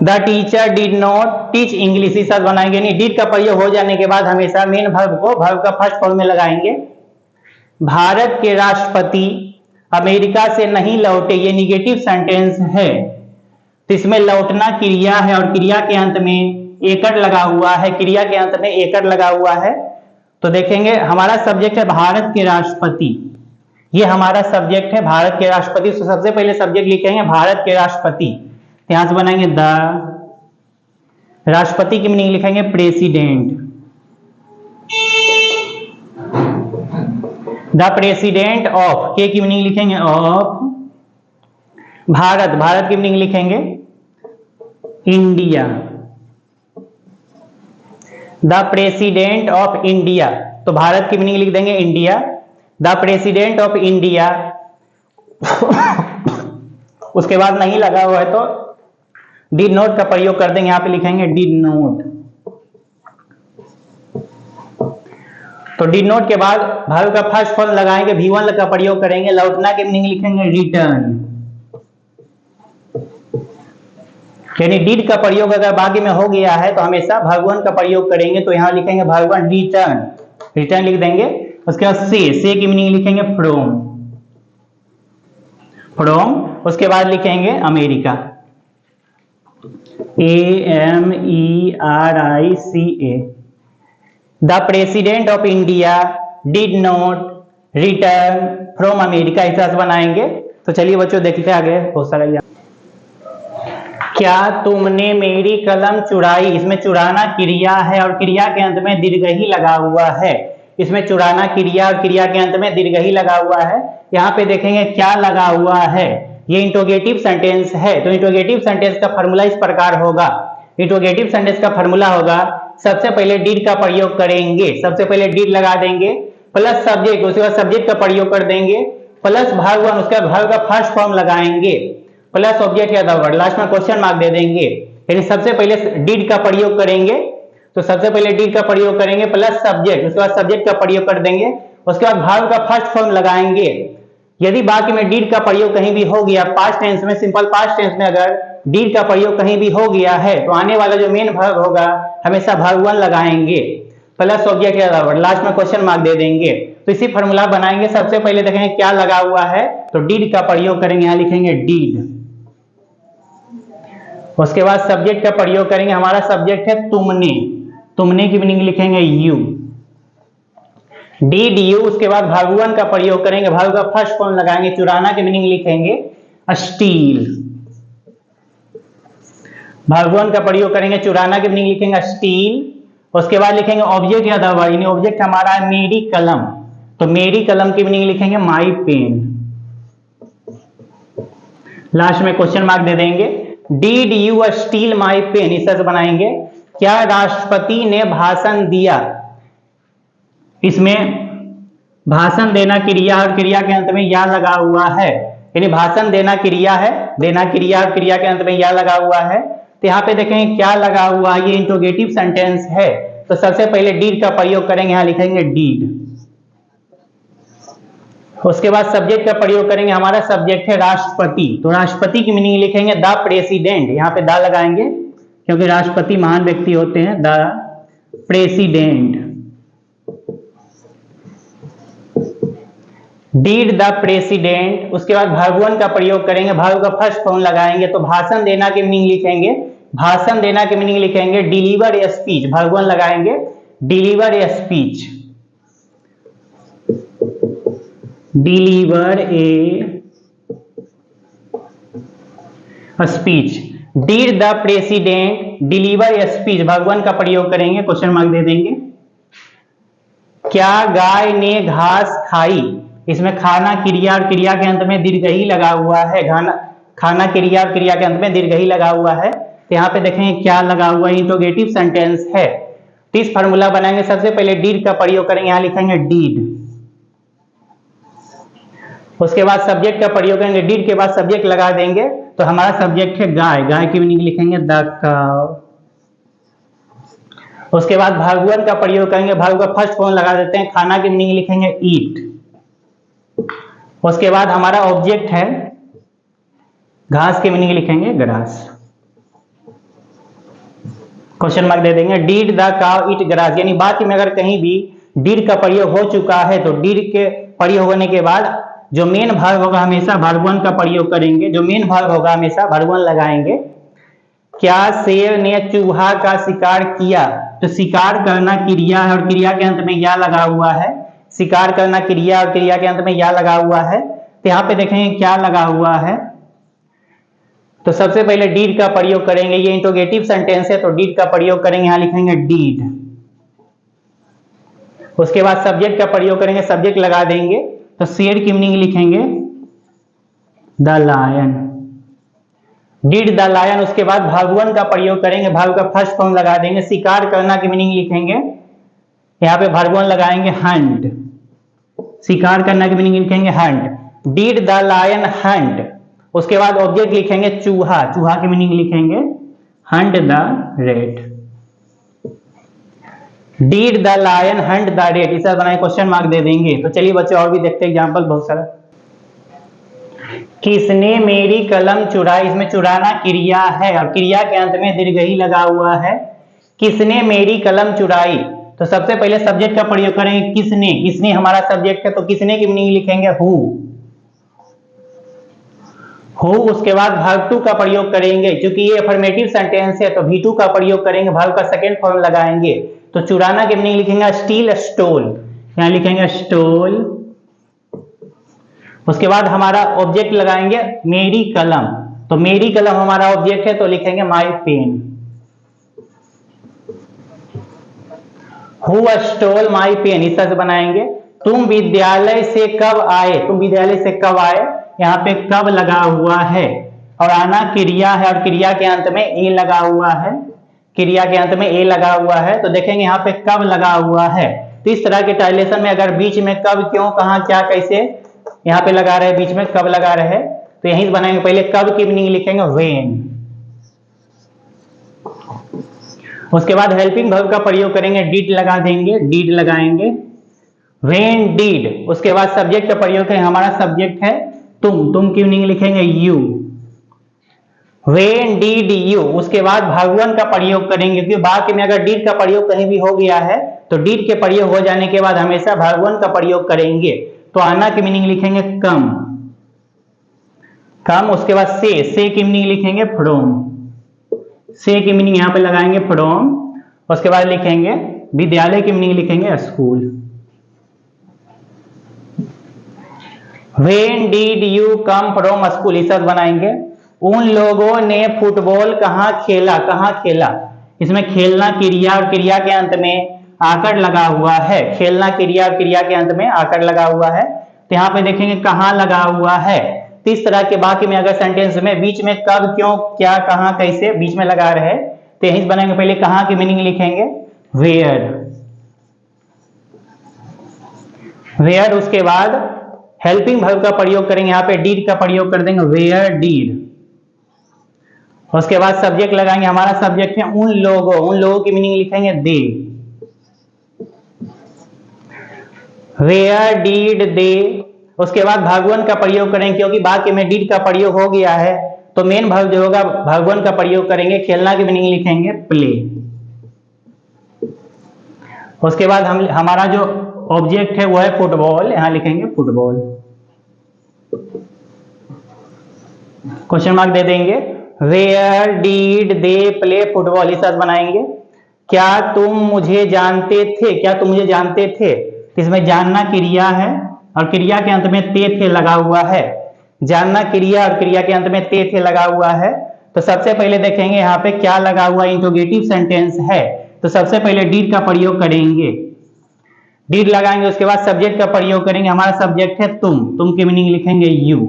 The teacher did not teach English, इस साथ बनाएंगे नहीं, डिड का प्रयोग हो जाने के बाद हमेशा मेन वर्ब को वर्ब का फर्स्ट फॉर्म में लगाएंगे। भारत के राष्ट्रपति अमेरिका से नहीं लौटे, ये निगेटिव सेंटेंस है, तो इसमें लौटना क्रिया है और क्रिया के अंत में एकड़ लगा हुआ है, क्रिया के अंत में एकड़ लगा हुआ है। तो देखेंगे हमारा सब्जेक्ट है भारत के राष्ट्रपति, ये हमारा सब्जेक्ट है भारत के राष्ट्रपति। तो सबसे पहले सब्जेक्ट लिखेंगे भारत के राष्ट्रपति, यहां से बनाएंगे द राष्ट्रपति की मीनिंग लिखेंगे प्रेसिडेंट, द प्रेसिडेंट ऑफ, के की मीनिंग लिखेंगे ऑफ भारत, भारत की मीनिंग लिखेंगे India, the president of India, तो भारत की मीनिंग लिख देंगे India, the president of India. उसके बाद नहीं लगा हुआ है तो डिड नॉट का प्रयोग कर देंगे, यहां पे लिखेंगे डिड नॉट। तो डिड नॉट के बाद वर्ब का फर्स्ट फॉर्म लगाएंगे, V1 का प्रयोग करेंगे, लौटना की मीनिंग लिखेंगे रिटर्न, यानी डिड का प्रयोग अगर बाकी में हो गया है तो हमेशा भगवान का प्रयोग करेंगे, तो यहां लिखेंगे भगवान रिटर्न, रिटर्न लिख देंगे। उसके बाद से की मीनिंग लिखेंगे फ्रॉम, फ्रॉम। उसके बाद लिखेंगे America, AMERICA, the president of India did not return from America, इस तरह से बनाएंगे। तो चलिए बच्चों देखते हैं आगे, बहुत सारा। क्या तुमने मेरी कलम चुराई, इसमें चुराना क्रिया है और क्रिया के अंत में दीर्घई लगा हुआ है, इसमें चुराना क्रिया और क्रिया के अंत में दीर्घई लगा हुआ है। यहाँ पे देखेंगे क्या लगा हुआ है, ये इंट्रोगेटिव सेंटेंस है, तो इंट्रोगेटिव सेंटेंस का फॉर्मूला इस प्रकार होगा, इंट्रोगेटिव सेंटेंस का फॉर्मूला होगा, सबसे पहले डिड का प्रयोग करेंगे, सबसे पहले डिड लगा देंगे प्लस सब्जेक्ट, उसके बाद सब्जेक्ट का प्रयोग कर देंगे प्लस वर्ब, उसके बाद वर्ब का फर्स्ट फॉर्म लगाएंगे प्लस ऑब्जेक्ट या द वर्ड, लास्ट में क्वेश्चन मार्क दे देंगे। यानी सबसे पहले डिड का प्रयोग करेंगे, तो सबसे पहले डिड का प्रयोग करेंगे प्लस सब्जेक्ट, उसके बाद सब्जेक्ट का प्रयोग कर देंगे, उसके बाद वर्ब का फर्स्ट फॉर्म लगाएंगे। यदि बाकी में डिड का प्रयोग कहीं भी हो गया, पास्ट टेंस में, सिंपल पास्ट टेंस में अगर डिड का प्रयोग कहीं भी हो गया है तो आने वाला जो मेन वर्ब होगा हमेशा वर्ब 1 लगाएंगे प्लस ऑब्जेक्ट या द वर्ड, लास्ट में क्वेश्चन मार्क दे देंगे। तो इसी फॉर्मूला बनाएंगे। सबसे पहले देखेंगे क्या लगा हुआ है, तो डिड का प्रयोग करेंगे, यहां लिखेंगे डिड। उसके बाद सब्जेक्ट का प्रयोग करेंगे, हमारा सब्जेक्ट है तुमने, तुमने की मीनिंग लिखेंगे यू, डिड यू। उसके बाद वर्ब 1 का प्रयोग करेंगे, वर्ब का फर्स्ट फॉर्म लगाएंगे, चुराना की मीनिंग लिखेंगे स्टील, वर्ब 1 का प्रयोग करेंगे, चुराना की मीनिंग लिखेंगे स्टील। उसके बाद लिखेंगे ऑब्जेक्ट या द वर्ड, यानी ऑब्जेक्ट हमारा है मेरी कलम, तो मेरी कलम की मीनिंग लिखेंगे माई पेन, लास्ट में क्वेश्चन मार्क दे देंगे। Did you steal my pen, इस तरह से बनाएंगे। क्या राष्ट्रपति ने भाषण दिया, इसमें भाषण देना क्रिया और क्रिया के अंत में या लगा हुआ है, यानी भाषण देना क्रिया है, देना क्रिया और क्रिया के अंत में या लगा हुआ है। तो यहाँ पे देखेंगे क्या लगा हुआ है, ये इंट्रोगेटिव सेंटेंस है, तो सबसे पहले डिड का प्रयोग करेंगे, यहाँ लिखेंगे डिड। उसके बाद सब्जेक्ट का प्रयोग करेंगे, हमारा सब्जेक्ट है राष्ट्रपति, तो राष्ट्रपति की मीनिंग लिखेंगे द प्रेसिडेंट, यहाँ पे द लगाएंगे क्योंकि राष्ट्रपति महान व्यक्ति होते हैं, the president, did the president. उसके बाद वर्ब 1 का प्रयोग करेंगे, वर्ब का फर्स्ट फॉर्म लगाएंगे, तो भाषण देना की मीनिंग लिखेंगे, भाषण देना की मीनिंग लिखेंगे डिलीवर ए स्पीच, वर्ब 1 लगाएंगे deliver a speech, deliver a speech. Did the president deliver a speech, verb 1 का प्रयोग करेंगे, क्वेश्चन मार्क दे देंगे। क्या गाय ने घास खाई, इसमें खाना क्रिया और क्रिया के अंत में दीर्घई लगा हुआ है, खाना क्रिया और क्रिया के अंत में दीर्घई लगा हुआ है। तो यहाँ पे देखेंगे क्या लगा हुआ है, इंट्रोगेटिव सेंटेंस है। तो इस फॉर्मूला बनाएंगे, सबसे पहले डिड का प्रयोग करेंगे, यहाँ लिखेंगे डिड। उसके बाद सब्जेक्ट का प्रयोग करेंगे, डिड के बाद सब्जेक्ट लगा देंगे, तो हमारा सब्जेक्ट है गाय, गाय की मीनिंग लिखेंगे द काउ। उसके बाद वर्ब 1 का प्रयोग करेंगे, वर्ब का फर्स्ट फॉर्म लगा देते हैं, खाना की मीनिंग लिखेंगे ईट, उसके बाद हमारा ऑब्जेक्ट है घास की मीनिंग लिखेंगे ग्रास। क्वेश्चन मार्क दे देंगे। Did the cow eat grass, यानी वाक्य में अगर कहीं भी डीड का प्रयोग हो चुका है तो डीड के प्रयोग होने के बाद जो मेन वर्ब होगा हमेशा वर्ब वन का प्रयोग करेंगे। जो मेन वर्ब होगा हमेशा वर्ब वन लगाएंगे। क्या शेर ने चूहा का शिकार किया, तो शिकार करना क्रिया है और क्रिया के अंत में या लगा हुआ है। शिकार करना क्रिया और क्रिया के अंत में या लगा हुआ है। तो यहाँ पे देखेंगे क्या लगा हुआ है। तो सबसे पहले डीड का प्रयोग करेंगे, ये इंट्रोगेटिव सेंटेंस है तो डीड का प्रयोग करेंगे, यहां लिखेंगे डीड। उसके बाद सब्जेक्ट का प्रयोग करेंगे, सब्जेक्ट लगा देंगे तो शेर की मीनिंग लिखेंगे the lion, did the lion. उसके बाद वर्ब वन का प्रयोग करेंगे, वर्ब का फर्स्ट फॉर्म लगा देंगे। शिकार करना की मीनिंग लिखेंगे, यहाँ पे वर्ब वन लगाएंगे हंट, शिकार करना की मीनिंग लिखेंगे hunt. Did the lion hunt. उसके बाद ऑब्जेक्ट लिखेंगे चूहा, चूहा की मीनिंग लिखेंगे hunt the rat. Did the lion hunt the rat, इस तरह बनाए क्वेश्चन मार्क दे देंगे। तो चलिए बच्चे और भी देखते हैं एग्जांपल बहुत सारा। किसने मेरी कलम चुराई, इसमें चुराना क्रिया है और क्रिया के अंत में दीर्घई लगा हुआ है। किसने मेरी कलम चुराई, तो सबसे पहले सब्जेक्ट का प्रयोग करेंगे किसने, किसने हमारा सब्जेक्ट है तो किसने की मीनिंग लिखेंगे हु, हु। उसके बाद वर्ब टू का प्रयोग करेंगे, क्योंकि ये अफर्मेटिव सेंटेंस है तो वी टू का प्रयोग करेंगे, वर्ब का सेकंड फॉर्म लगाएंगे। तो चुराना की मीनिंग लिखेंगे स्टील स्टोल, यहां लिखेंगे स्टोल। उसके बाद हमारा ऑब्जेक्ट लगाएंगे मेरी कलम, तो मेरी कलम हमारा ऑब्जेक्ट है तो लिखेंगे my pen. Who stole my pen, इस तरह से बनाएंगे। तुम विद्यालय से कब आए, तुम विद्यालय से कब आए, यहाँ पे कब लगा हुआ है और आना क्रिया है और क्रिया के अंत में ए लगा हुआ है, क्रिया के अंत में ए लगा हुआ है। तो देखेंगे यहाँ पे कब लगा हुआ है। तो इस तरह के ट्रांसलेशन में अगर बीच में कब, क्यों, कहां, क्या, कैसे यहाँ पे लगा रहे, बीच में कब लगा रहे, तो यहीं बनाएंगे। पहले कब की मीनिंग लिखेंगे व्हेन। उसके बाद हेल्पिंग वर्ब का प्रयोग करेंगे, डिड लगा देंगे, डिड लगाएंगे व्हेन डिड। उसके बाद सब्जेक्ट का प्रयोग करेंगे, हमारा सब्जेक्ट है तुम की मीनिंग लिखेंगे यू, व्हेन डिड यू। उसके बाद वर्ब वन का प्रयोग करेंगे, क्योंकि वाक्य में अगर डिड का प्रयोग कहीं भी हो गया है तो डिड के प्रयोग हो जाने के बाद हमेशा वर्ब वन का प्रयोग करेंगे। तो आना की मीनिंग लिखेंगे कम, कम। उसके बाद से की मीनिंग लिखेंगे फ्रॉम, से की मीनिंग यहां पे लगाएंगे फ्रॉम। उसके बाद लिखेंगे विद्यालय की मीनिंग लिखेंगे school. When did you come from school, इस तरह बनाएंगे। उन लोगों ने फुटबॉल कहाँ खेला, कहाँ खेला, इसमें खेलना क्रिया और क्रिया के अंत में आकर लगा हुआ है, खेलना क्रिया और क्रिया के अंत में आकर लगा हुआ है। तो यहाँ पे देखेंगे कहाँ लगा हुआ है। तो इस तरह के वाक्य में अगर सेंटेंस में बीच में कब, क्यों, क्या, कहाँ, कैसे बीच में लगा रहे तो यही बनाएंगे। पहले कहाँ की मीनिंग लिखेंगे वेयर, वेयर। उसके बाद हेल्पिंग वर्ब का प्रयोग करेंगे, यहाँ पे डीड का प्रयोग कर देंगे वेयर डीड। उसके बाद सब्जेक्ट लगाएंगे, हमारा सब्जेक्ट है उन लोगों, उन लोगों की मीनिंग लिखेंगे दे, वेयर डीड दे। उसके बाद वर्ब वन का प्रयोग करेंगे, क्योंकि वाक्य में डीड का प्रयोग हो गया है तो मेन वर्ब जो होगा वर्ब वन का प्रयोग करेंगे। खेलना की मीनिंग लिखेंगे प्ले। उसके बाद हमारा जो ऑब्जेक्ट है वो है फुटबॉल, यहां लिखेंगे फुटबॉल। क्वेश्चन मार्क दे देंगे। Where did they play football, इस तरह बनाएंगे। क्या तुम मुझे जानते थे, क्या तुम मुझे जानते थे, इसमें जानना क्रिया है और क्रिया के अंत में थे लगा हुआ है। जानना क्रिया और क्रिया के अंत में थे लगा हुआ है। तो सबसे पहले देखेंगे यहाँ पे क्या लगा हुआ, इंट्रोगेटिव सेंटेंस है तो सबसे पहले डीड का प्रयोग करेंगे, डीड लगाएंगे। उसके बाद सब्जेक्ट का प्रयोग करेंगे, हमारा सब्जेक्ट है तुम की मीनिंग लिखेंगे यू,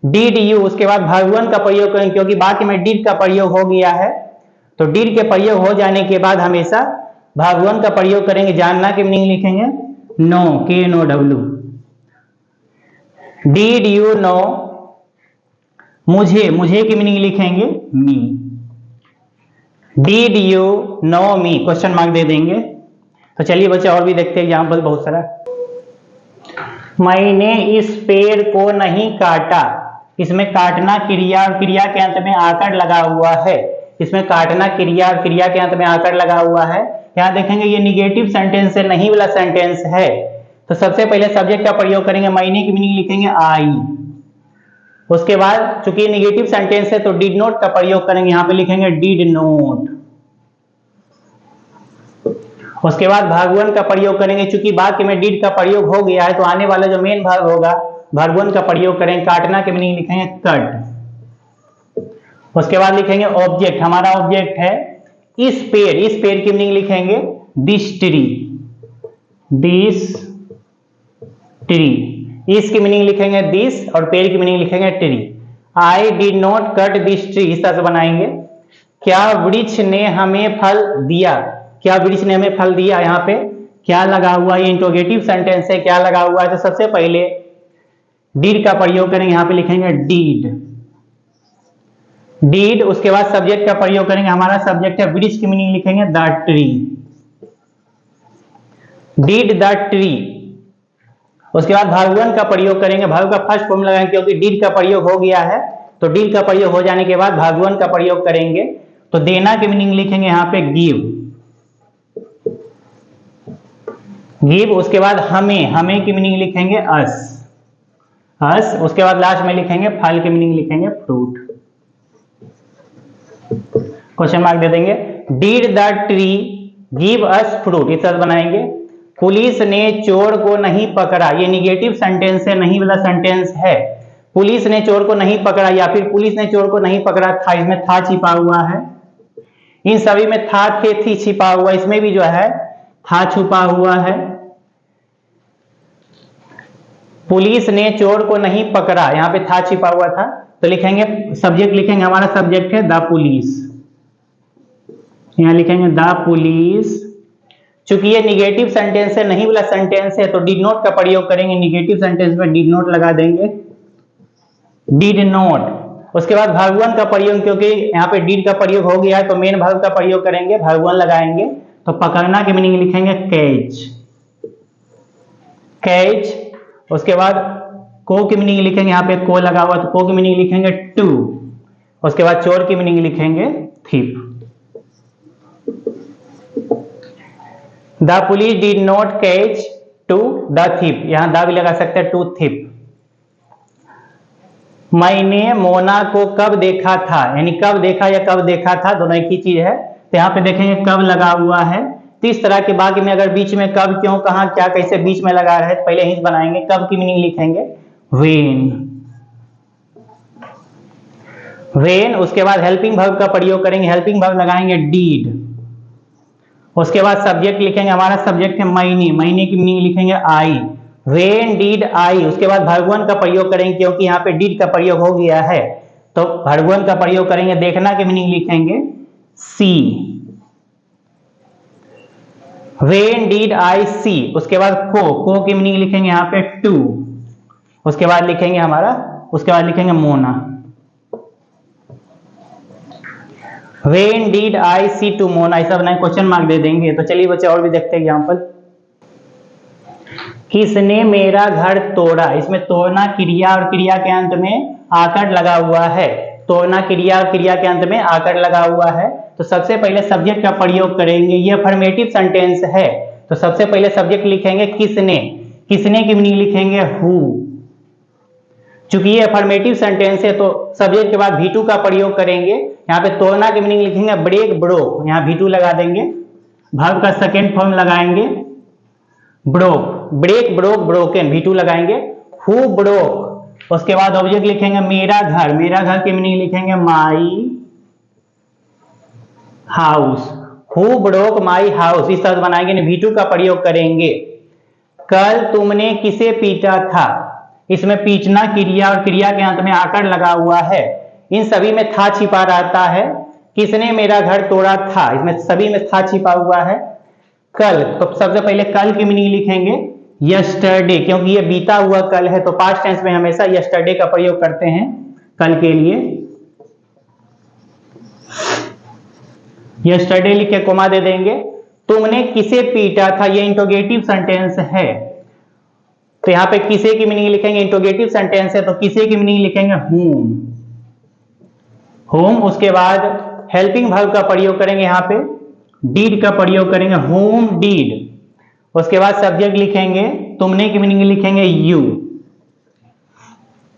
डीड यू। उसके बाद वर्ब वन का प्रयोग करेंगे, क्योंकि वाक्य में डीड का प्रयोग हो गया है तो डीड के प्रयोग हो जाने के बाद हमेशा वर्ब वन का प्रयोग करेंगे। जानना की मीनिंग लिखेंगे know, K N O W, did you know. मुझे, मुझे की मीनिंग लिखेंगे me, did you know me. Question mark दे देंगे। तो चलिए बच्चे और भी देखते हैं एग्जाम्पल बहुत सारा। मैंने इस पेड़ को नहीं काटा। इसमें काटना क्रिया और क्रिया के अंत में आकर लगा हुआ है। इसमें काटना क्रिया और क्रिया के अंत में आकर लगा हुआ है। यहाँ देखेंगे ये निगेटिव सेंटेंस है, नहीं वाला सेंटेंस है। तो सबसे पहले सब्जेक्ट का प्रयोग करेंगे, मैंने की मीनिंग लिखेंगे आई। उसके बाद चूंकि निगेटिव सेंटेंस है तो डिड नॉट का प्रयोग करेंगे, यहाँ पे लिखेंगे डिड नॉट। उसके बाद भाग वन का प्रयोग करेंगे, चूंकि वाक्य में डिड का प्रयोग हो गया है तो आने वाला जो मेन भाग होगा भाग वन का प्रयोग करेंगे। काटना के मीनिंग लिखेंगे कट। उसके बाद लिखेंगे ऑब्जेक्ट, हमारा ऑब्जेक्ट है इस पेड़। इस पेड़ की मीनिंग लिखेंगे दिस ट्री। दिस ट्री, इसकी मीनिंग लिखेंगे दिस और पेड़ की मीनिंग लिखेंगे tree. I did not cut this tree, इस तरह से बनाएंगे। क्या वृक्ष ने हमें फल दिया? क्या वृक्ष ने हमें फल दिया? यहाँ पे क्या लगा हुआ है? ये इंट्रोगेटिव सेंटेंस है, क्या लगा हुआ है? तो सबसे पहले डीड का प्रयोग करेंगे, यहाँ पे लिखेंगे डीड। डीड, उसके बाद सब्जेक्ट का प्रयोग करेंगे, हमारा सब्जेक्ट है वृक्ष की मीनिंग लिखेंगे the tree. Did the tree. उसके बाद भाग वन का प्रयोग करेंगे, भाग का फर्स्ट फॉर्म लगाएंगे क्योंकि डीड का प्रयोग हो गया है तो डीड का प्रयोग हो जाने के बाद भाग वन का प्रयोग करेंगे। तो देना की मीनिंग लिखेंगे यहाँ पे गिव। गिव, उसके बाद हमें, हमें की मीनिंग लिखेंगे अस। अस, उसके बाद लास्ट में लिखेंगे फल की मीनिंग लिखेंगे फ्रूट। क्वेश्चन मार्क दे देंगे। Did the tree give us fruit, इस तरह बनाएंगे। पुलिस ने चोर को नहीं पकड़ा, ये निगेटिव सेंटेंस है, नहीं वाला सेंटेंस है। पुलिस ने चोर को नहीं पकड़ा या फिर पुलिस ने चोर को नहीं पकड़ा था, इसमें था छिपा हुआ है। इन सभी में था, थे, थी छिपा हुआ, इसमें भी जो है था छुपा हुआ है। पुलिस ने चोर को नहीं पकड़ा, यहाँ पे था छिपा हुआ था तो लिखेंगे सब्जेक्ट, लिखेंगे हमारा सब्जेक्ट है द पुलिस। यहाँ लिखेंगे द पुलिस। चूंकि ये निगेटिव सेंटेंस है, नहीं वाला सेंटेंस है तो डिड नॉट का प्रयोग करेंगे। निगेटिव सेंटेंस में डिड नॉट लगा देंगे, डिड नॉट। उसके बाद भाग वन का प्रयोग, क्योंकि यहाँ पे डिड का प्रयोग हो गया है तो मेन भाग का प्रयोग करेंगे, भाग वन लगाएंगे। तो पकड़ना की मीनिंग लिखेंगे कैच। कैच। उसके बाद को की मीनिंग लिखेंगे, यहाँ पे को लगा हुआ तो को की मीनिंग लिखेंगे टू। उसके बाद चोर की मीनिंग लिखेंगे thief. The police did not catch to the thief, यहां द भी लगा सकते हैं, टू थीप। मैंने मोना को कब देखा था, यानी कब देखा या कब देखा था दोनों एक ही चीज है तो यहाँ पे देखेंगे कब लगा हुआ है। तो इस तरह के वाक्य में अगर बीच में कब, क्यों, कहां, क्या, कैसे बीच में लगा रहे तो पहले हिंस बनाएंगे। कब की मीनिंग लिखेंगे व्हेन। व्हेन। उसके बाद हेल्पिंग वर्ब का प्रयोग करेंगे, हेल्पिंग वर्ब लगाएंगे डीड। उसके बाद सब्जेक्ट लिखेंगे, हमारा सब्जेक्ट है महीने, महीने की मीनिंग लिखेंगे आई। When did I. उसके बाद वर्ब वन का प्रयोग करेंगे क्योंकि यहाँ पे डिड का प्रयोग हो गया है तो वर्ब वन का प्रयोग करेंगे। देखना की मीनिंग लिखेंगे सी। व्हेन डिड आई सी। उसके बाद को की मीनिंग लिखेंगे यहाँ पे टू। उसके बाद लिखेंगे हमारा, उसके बाद लिखेंगे Mona. When did I see to Mona, ऐसा बनाए क्वेश्चन मार्क दे देंगे। तो चलिए बच्चे और भी देखते हैं एग्जाम्पल। किसने मेरा घर तोड़ा, इसमें तोड़ना क्रिया और क्रिया के अंत में आकर लगा हुआ है। तोड़ना क्रिया और क्रिया के अंत में आकर लगा हुआ है तो सबसे पहले सब्जेक्ट का प्रयोग करेंगे। ये अफर्मेटिव सेंटेंस है तो सबसे पहले सब्जेक्ट लिखेंगे किसने। किसने की मीनिंग लिखेंगे हु। चूंकि ये अफर्मेटिव सेंटेंस है तो सब्जेक्ट के बाद V2 का प्रयोग करेंगे। यहाँ पे तोड़ना की मीनिंग लिखेंगे ब्रेक ब्रोक, यहाँ V2 लगा देंगे। वर्ब का सेकेंड फॉर्म लगाएंगे broke, break broke broken, V2 लगाएंगे। Who broke. उसके बाद ऑब्जेक्ट लिखेंगे मेरा घर, मेरा घर की मीनिंग लिखेंगे my house. Who broke my house, इस तरह बनाएंगे, V2 का प्रयोग करेंगे। कल तुमने किसे पीटा था, इसमें पीटना क्रिया और क्रिया के अंत में आकर लगा हुआ है। इन सभी में था छिपा रहता है। किसने मेरा घर तोड़ा था, इसमें सभी में था छिपा हुआ है। कल, तो सबसे पहले कल की मीनिंग लिखेंगे यस्टरडे, क्योंकि ये बीता हुआ कल है तो पास्ट टेंस में हमेशा यस्टरडे का प्रयोग करते हैं कल के लिए। यस्टरडे लिख के कोमा दे देंगे। तुमने किसे पीटा था, ये इंट्रोगेटिव सेंटेंस है। तो यहाँ पे किसे की मीनिंग लिखेंगे, इंट्रोगेटिव सेंटेंस है तो किसे की मीनिंग लिखेंगे, होम। होम। उसके बाद हेल्पिंग वर्ब का प्रयोग करेंगे, यहाँ पे डीड का प्रयोग करेंगे, होम डीड। उसके बाद सब्जेक्ट लिखेंगे, तुमने की मीनिंग लिखेंगे यू।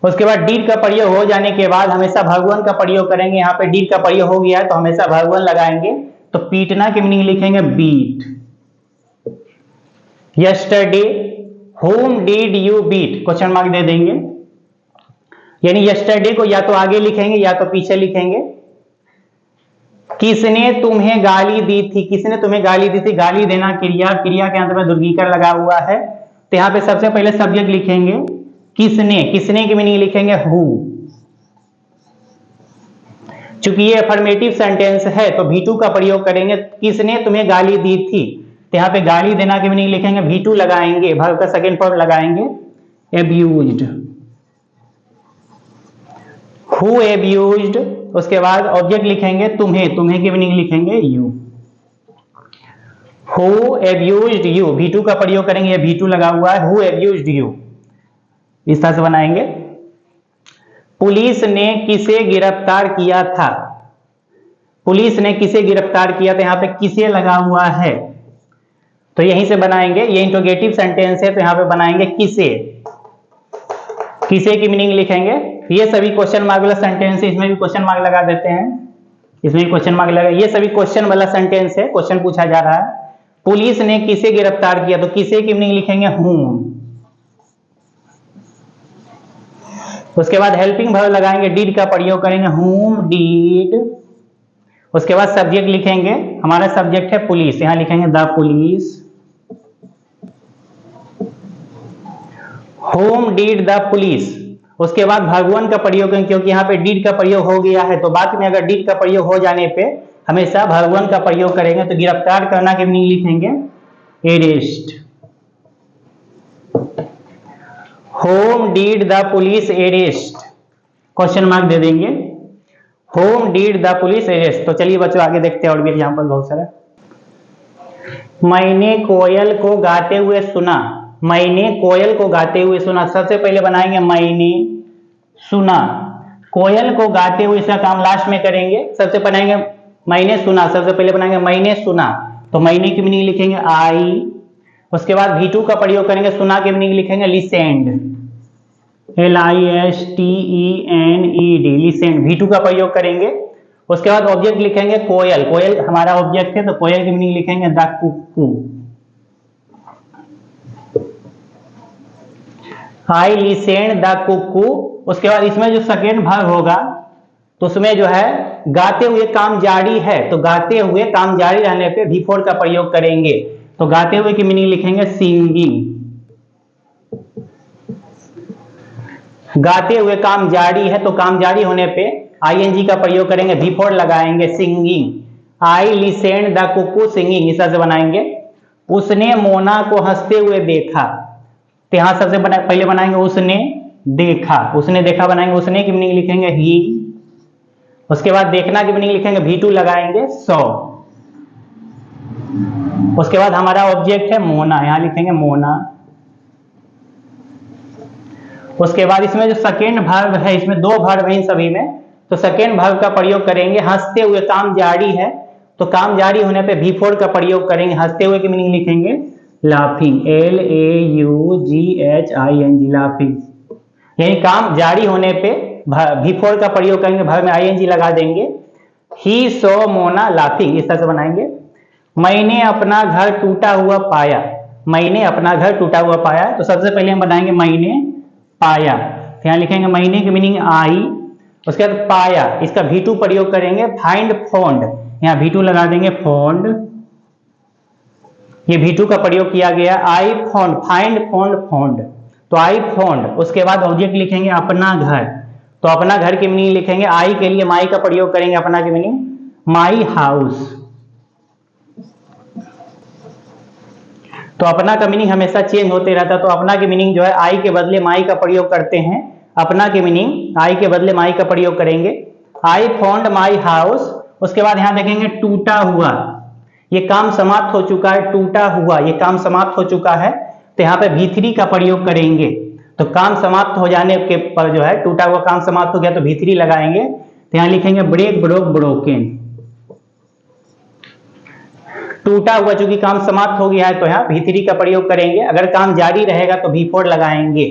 उसके बाद डीड का प्रयोग हो जाने के बाद हमेशा भगवान का प्रयोग करेंगे, यहाँ पे डीड का प्रयोग हो गया है तो हमेशा भगवान लगाएंगे, तो पीटना की मीनिंग लिखेंगे beat. Yesterday, whom did you beat, question mark दे देंगे, यानी यस्टरडे को या तो आगे लिखेंगे या तो पीछे लिखेंगे। किसने तुम्हें गाली दी थी, किसने तुम्हें गाली दी थी, गाली देना क्रिया, क्रिया के अंत में दुर्गीकर लगा हुआ है तो यहाँ पे सबसे पहले सब्जेक्ट लिखेंगे किसने, किसने की मीनिंग लिखेंगे हु। चूंकि ये अफर्मेटिव सेंटेंस है तो V2 का प्रयोग करेंगे, किसने तुम्हें गाली दी थी तो यहाँ पे गाली देना की मीनिंग लिखेंगे V2 लगाएंगे, वर्ब का सेकंड फॉर्म लगाएंगे एब्यूज्ड, हु एब्यूज्ड। उसके बाद ऑब्जेक्ट लिखेंगे तुम्हें, तुम्हें की मीनिंग लिखेंगे यू, हु एब्यूज्ड यू, V2 का प्रयोग करेंगे, V2 लगा हुआ है, हु एब्यूज्ड यू, इस तरह से बनाएंगे। पुलिस ने किसे गिरफ्तार किया था, पुलिस ने किसे गिरफ्तार किया था, यहाँ पे किसे लगा हुआ है तो यहीं से बनाएंगे, ये इंट्रोगेटिव सेंटेंस है तो यहाँ पे बनाएंगे किसे, किसे की मीनिंग लिखेंगे। ये सभी क्वेश्चन मार्क वाला सेंटेंस है, इसमें भी क्वेश्चन मार्क लगा देते हैं, इसमें भी क्वेश्चन मार्क लगा, ये सभी क्वेश्चन वाला सेंटेंस है, क्वेश्चन पूछा जा रहा है। पुलिस ने किसे गिरफ्तार किया तो किसे की मीनिंग लिखेंगे हूम। उसके बाद हेल्पिंग वर्ब लगाएंगे, डीड का प्रयोग करेंगे, whom did। उसके बाद सब्जेक्ट लिखेंगे, हमारा सब्जेक्ट है पुलिस, यहां लिखेंगे the police, whom did the police. उसके बाद भगवान का प्रयोग करेंगे, क्योंकि यहाँ पे डीड का प्रयोग हो गया है तो बाद में अगर डीड का प्रयोग हो जाने पे हमेशा भगवान का प्रयोग करेंगे, तो गिरफ्तार करना के मीनिंग लिखेंगे arrest, whom did the police arrest, question mark दे देंगे, whom did the police arrest. तो चलिए बच्चों आगे देखते हैं, और भी एग्जाम्पल बहुत सारा। मैंने कोयल को गाते हुए सुना, मैंने कोयल को गाते हुए सुना, सबसे पहले बनाएंगे मैंने सुना, कोयल को गाते हुए इसका काम लास्ट में करेंगे, सबसे बनाएंगे मैंने सुना, सबसे पहले बनाएंगे मैंने सुना, तो मैंने की मीनिंग लिखेंगे आई। उसके बाद V2 का प्रयोग करेंगे, सुना की मीनिंग लिखेंगे लिसेंड, LISTENED, लिसेंड, V2 का प्रयोग करेंगे। उसके बाद ऑब्जेक्ट लिखेंगे कोयल, कोयल हमारा ऑब्जेक्ट है तो कोयल की मीनिंग लिखेंगे the Kuku, I लिसेंड the Kuku. उसके बाद इसमें जो सेकेंड वर्ब होगा तो उसमें जो है गाते हुए काम जारी है, तो गाते हुए काम जारी रहने पे V4 का प्रयोग करेंगे, तो गाते हुए की मीनिंग लिखेंगे सिंगिंग, गाते हुए काम जारी है तो काम जारी होने पे ING का प्रयोग करेंगे, V4 लगाएंगे singing, I लिसेंड the Kuku singing, इस तरह से बनाएंगे। उसने मोना को हंसते हुए देखा, तो यहां सबसे पहले बनाएंगे उसने देखा, उसने देखा बनाएंगे, उसने की मीनिंग लिखेंगे ही। उसके बाद देखना की मीनिंग लिखेंगे, V2 लगाएंगे सौ। उसके बाद हमारा ऑब्जेक्ट है मोना, यहां लिखेंगे मोना। उसके बाद इसमें जो सेकेंड वर्ब है, इसमें दो वर्ब है इन सभी में, तो सेकेंड वर्ब का प्रयोग करेंगे, हंसते हुए काम जारी है तो काम जारी होने पे V4 का प्रयोग करेंगे, हंसते हुए की मीनिंग लिखेंगे लाफिंग, LAUGHING, लाफिंग, यानी काम जारी होने पे V4 का प्रयोग करेंगे, वर्ब में ING लगा देंगे, ही सो मोना लाफिंग, इस तरह से बनाएंगे। मैंने अपना घर टूटा हुआ पाया, मैंने अपना घर टूटा हुआ पाया, तो सबसे पहले हम बनाएंगे मैंने पाया, तो यहाँ लिखेंगे मैंने की मीनिंग आई। उसके बाद पाया, इसका V2 प्रयोग करेंगे, फाइंड फोन्ड, यहाँ V2 लगा देंगे फोन्ड, ये V2 का प्रयोग किया गया, आई फोन्ड, फाइंड फोन्ड फोन्ड, तो आई फोन्ड। उसके बाद ऑब्जेक्ट लिखेंगे अपना घर, तो अपना घर की मीनिंग लिखेंगे, आई के लिए माई का प्रयोग करेंगे, अपना की मीनिंग माई हाउस, तो अपना का मीनिंग हमेशा चेंज होते रहता है, तो अपना की मीनिंग जो है आई के बदले माई का प्रयोग करते हैं, अपना की मीनिंग आई के बदले माई का प्रयोग करेंगे, आई फाउंड माई हाउस। उसके बाद यहां देखेंगे टूटा हुआ, ये काम समाप्त हो चुका है, टूटा हुआ ये काम समाप्त हो चुका है, तो यहाँ पे V3 का प्रयोग करेंगे। तो काम समाप्त हो जाने के पर जो है टूटा हुआ काम समाप्त हो गया तो V3 लगाएंगे। तो यहाँ लिखेंगे ब्रेक, ब्रोक, ब्रोकन। टूटा हुआ चूंकि काम समाप्त हो गया है तो यहाँ V3 का प्रयोग करेंगे। अगर काम जारी रहेगा तो V4 लगाएंगे।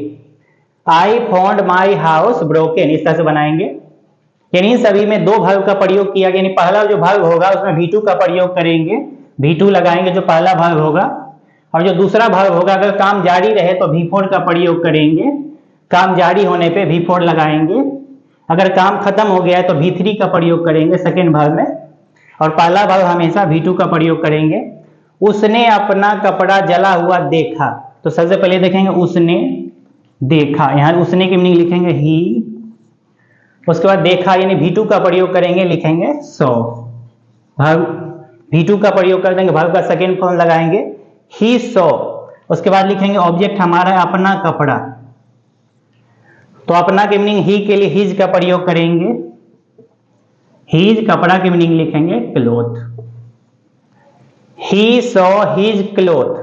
I found my house broken, इस तरह से बनाएंगे। यानी इन सभी में दो वर्ब का प्रयोग किया गया। यानी पहला जो वर्ब होगा उसमें V2 का प्रयोग करेंगे, V2 लगाएंगे जो पहला वर्ब होगा। और जो दूसरा वर्ब होगा अगर काम जारी रहे तो V4 का प्रयोग करेंगे, काम जारी होने पे V4 लगाएंगे। अगर काम खत्म हो गया है तो V3 का प्रयोग करेंगे सेकेंड वर्ब में, और पहला वर्ब हमेशा V2 का प्रयोग करेंगे। उसने अपना कपड़ा जला हुआ देखा, तो सबसे पहले देखेंगे उसने देखा, यहाँ उसने की मीनिंग लिखेंगे ही। उसके बाद देखा यानी V2 का प्रयोग करेंगे, लिखेंगे सो। वर्ब V2 का प्रयोग कर देंगे, वर्ब का सेकेंड फॉर्म लगाएंगे ही सो। उसके बाद लिखेंगे ऑब्जेक्ट हमारा है अपना कपड़ा, तो अपना के मीनिंग ही के लिए हिज का प्रयोग करेंगे, हिज। कपड़ा की मीनिंग लिखेंगे cloth. He saw his cloth,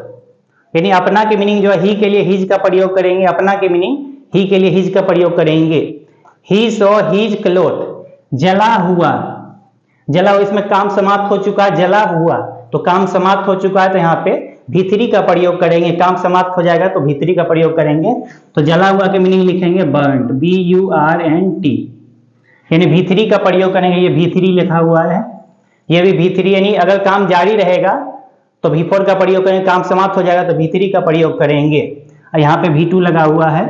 यानी अपना की मीनिंग जो है ही के लिए हिज का प्रयोग करेंगे, अपना की मीनिंग ही के लिए हिज का प्रयोग करेंगे। ही सॉ हिज क्लोथ, जला हुआ, जला हुआ इसमें काम समाप्त हो चुका है, जला हुआ तो काम समाप्त हो चुका है तो यहाँ पे V3 का प्रयोग करेंगे। काम समाप्त हो जाएगा तो V3 का प्रयोग करेंगे। तो जला हुआ के मीनिंग लिखेंगे बर्न्ड, BURNT, यानी V3 का प्रयोग करेंगे। ये V3 लिखा हुआ है, ये भी V3, यानी अगर काम जारी रहेगा तो V4 का प्रयोग करेंगे, काम समाप्त हो जाएगा तो V3 का प्रयोग करेंगे। और यहाँ पे V2 लगा हुआ है।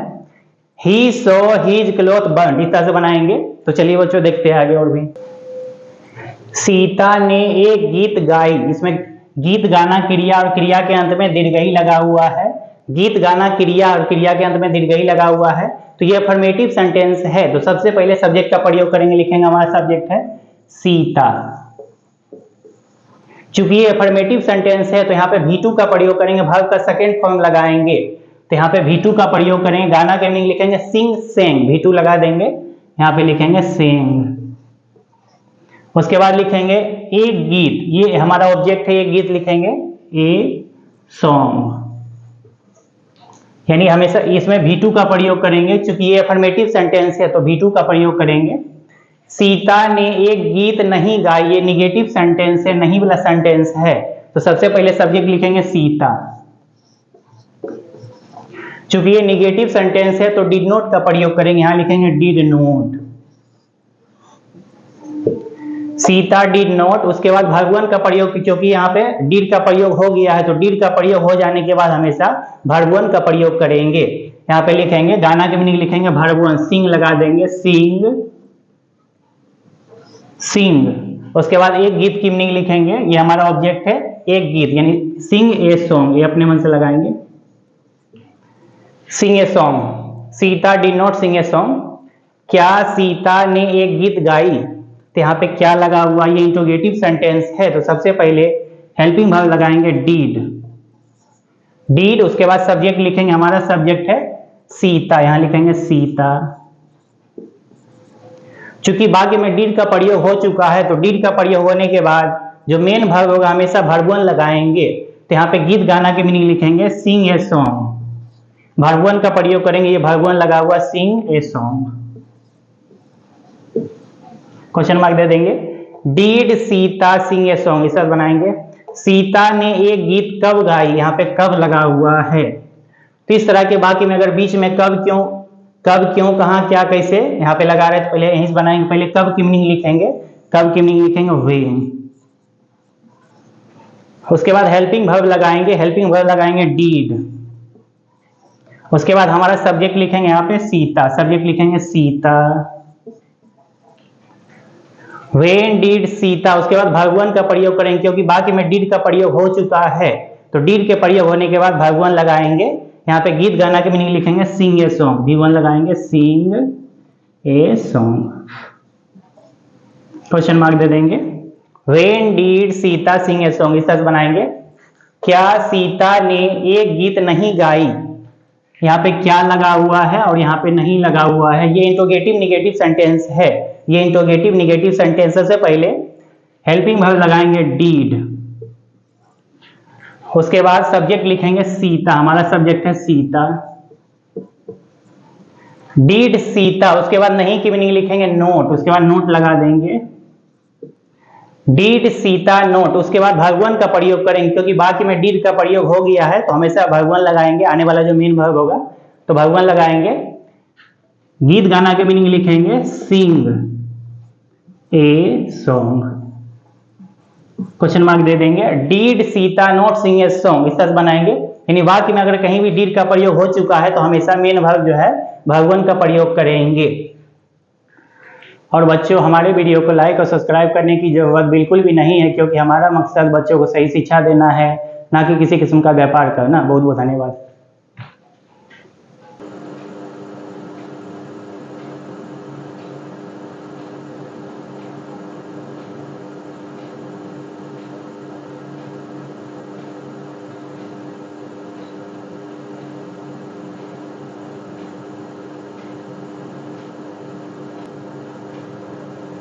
ही सो हिज क्लोथ बर्न, इस तरह से बनाएंगे। तो चलिए बच्चों देखते हैं आगे और भी। सीता ने एक गीत गाई, इसमें गीत गाना क्रिया और क्रिया के अंत में दीर्घई लगा हुआ है। गीत गाना क्रिया और क्रिया के अंत में दीर्घई लगा हुआ है, तो ये अफर्मेटिव सेंटेंस है। तो सबसे पहले सब्जेक्ट का प्रयोग करेंगे, लिखेंगे हमारा सब्जेक्ट है सीता। चूंकि ये अफर्मेटिव सेंटेंस है तो यहाँ पे V2 का प्रयोग करेंगे, वर्ब का सेकेंड फॉर्म लगाएंगे। तो यहाँ पे V2 का प्रयोग करेंगे। गाना के मीनिंग लिखेंगे सिंग, सेंग, V2 लगा देंगे, यहाँ पे लिखेंगे सेंग। उसके बाद लिखेंगे एक गीत, ये हमारा ऑब्जेक्ट है, एक गीत लिखेंगे ए सॉन्ग, यानी हमेशा इसमें V2 का प्रयोग करेंगे। चूंकि ये अफर्मेटिव सेंटेंस है तो V2 का प्रयोग करेंगे। सीता ने एक गीत नहीं गाई, ये निगेटिव सेंटेंस है, नहीं वाला सेंटेंस है, तो सबसे पहले सब्जेक्ट लिखेंगे सीता। चूंकि ये निगेटिव सेंटेंस है तो डिड नॉट का प्रयोग करेंगे, यहां लिखेंगे did not, Sita did not. उसके बाद भगवान का प्रयोग, क्योंकि यहाँ पे डिड का प्रयोग हो गया है तो डिड का प्रयोग हो जाने के बाद हमेशा भगवान का प्रयोग करेंगे। यहाँ पे लिखेंगे गाना के मीनिंग लिखेंगे भगवान, सिंग लगा देंगे, सिंग, सिंग। उसके बाद एक गीत की मीनिंग लिखेंगे, ये हमारा ऑब्जेक्ट है एक गीत, यानी सिंग ए सॉन्ग, ये अपने मन से लगाएंगे, sing a song. Sita did not sing a song. क्या सीता ने एक गीत गाई, तो यहाँ पे क्या लगा हुआ, ये इंट्रोगेटिव सेंटेंस है, तो सबसे पहले हेल्पिंग वर्ब लगाएंगे डीड, डीड। उसके बाद सब्जेक्ट लिखेंगे, हमारा सब्जेक्ट है सीता, यहां लिखेंगे सीता। चूंकि बाकी में डीड का प्रयोग हो चुका है तो डीड का प्रयोग होने के बाद जो मेन वर्ब होगा हमेशा वर्ब वन लगाएंगे। तो यहाँ पे गीत गाना की मीनिंग लिखेंगे sing a song, verb one का प्रयोग करेंगे, ये वर्ब वन लगा हुआ sing a song. Question mark दे देंगे। Did Sita sing a song, इस तरह बनाएंगे। सीता ने एक गीत कब गाई, यहाँ पे कब लगा हुआ है, तो इस तरह के बाकी में अगर बीच में कब क्यों कहाँ क्या कैसे यहाँ पे लगा रहे तो पहले यहीं से बनाएंगे। पहले कब की मीनिंग लिखेंगे, कब की मीनिंग लिखेंगे व्हेन। उसके बाद हेल्पिंग वर्ब लगाएंगे, हेल्पिंग वर्ब लगाएंगे डीड। उसके बाद हमारा सब्जेक्ट लिखेंगे यहाँ पे सीता, सब्जेक्ट लिखेंगे सीता। When did सीता, उसके बाद भगवान का प्रयोग करेंगे, क्योंकि बाकी में डीड का प्रयोग हो चुका है तो डीड के प्रयोग होने के बाद भगवान लगाएंगे। यहाँ पे गीत गाना की मीनिंग लिखेंगे सिंग ए सॉन्ग, V1 लगाएंगे sing a song. Question mark दे देंगे। When did Sita sing a song, इस तरह बनाएंगे। क्या सीता ने एक गीत नहीं गाई, यहाँ पे क्या लगा हुआ है और यहाँ पे नहीं लगा हुआ है, ये इंट्रोगेटिव निगेटिव सेंटेंस है। ये इंट्रोगेटिव निगेटिव सेंटेंस से पहले हेल्पिंग वर्ब लगाएंगे डीड। उसके बाद सब्जेक्ट लिखेंगे सीता, हमारा सब्जेक्ट है सीता। डीड सीता, उसके बाद नहीं की मीनिंग लिखेंगे नोट, उसके बाद नोट लगा देंगे। डीड सीता नोट, उसके बाद भगवान का प्रयोग करेंगे, क्योंकि बाकी में डीड का प्रयोग हो गया है तो हमेशा भगवान लगाएंगे, आने वाला जो मेन वर्ब होगा तो भगवान लगाएंगे। गीत गाना के मीनिंग लिखेंगे sing a song, question mark दे देंगे। Did Sita not sing a song, इस तरह बनाएंगे। यानी वाक्य में अगर कहीं भी डीड का प्रयोग हो चुका है तो हमेशा मेन वर्ब जो है भगवान का प्रयोग करेंगे। और बच्चों, हमारे वीडियो को लाइक और सब्सक्राइब करने की जरूरत बिल्कुल भी नहीं है, क्योंकि हमारा मकसद बच्चों को सही शिक्षा देना है, ना कि किसी किस्म का व्यापार करना। बहुत बहुत धन्यवाद।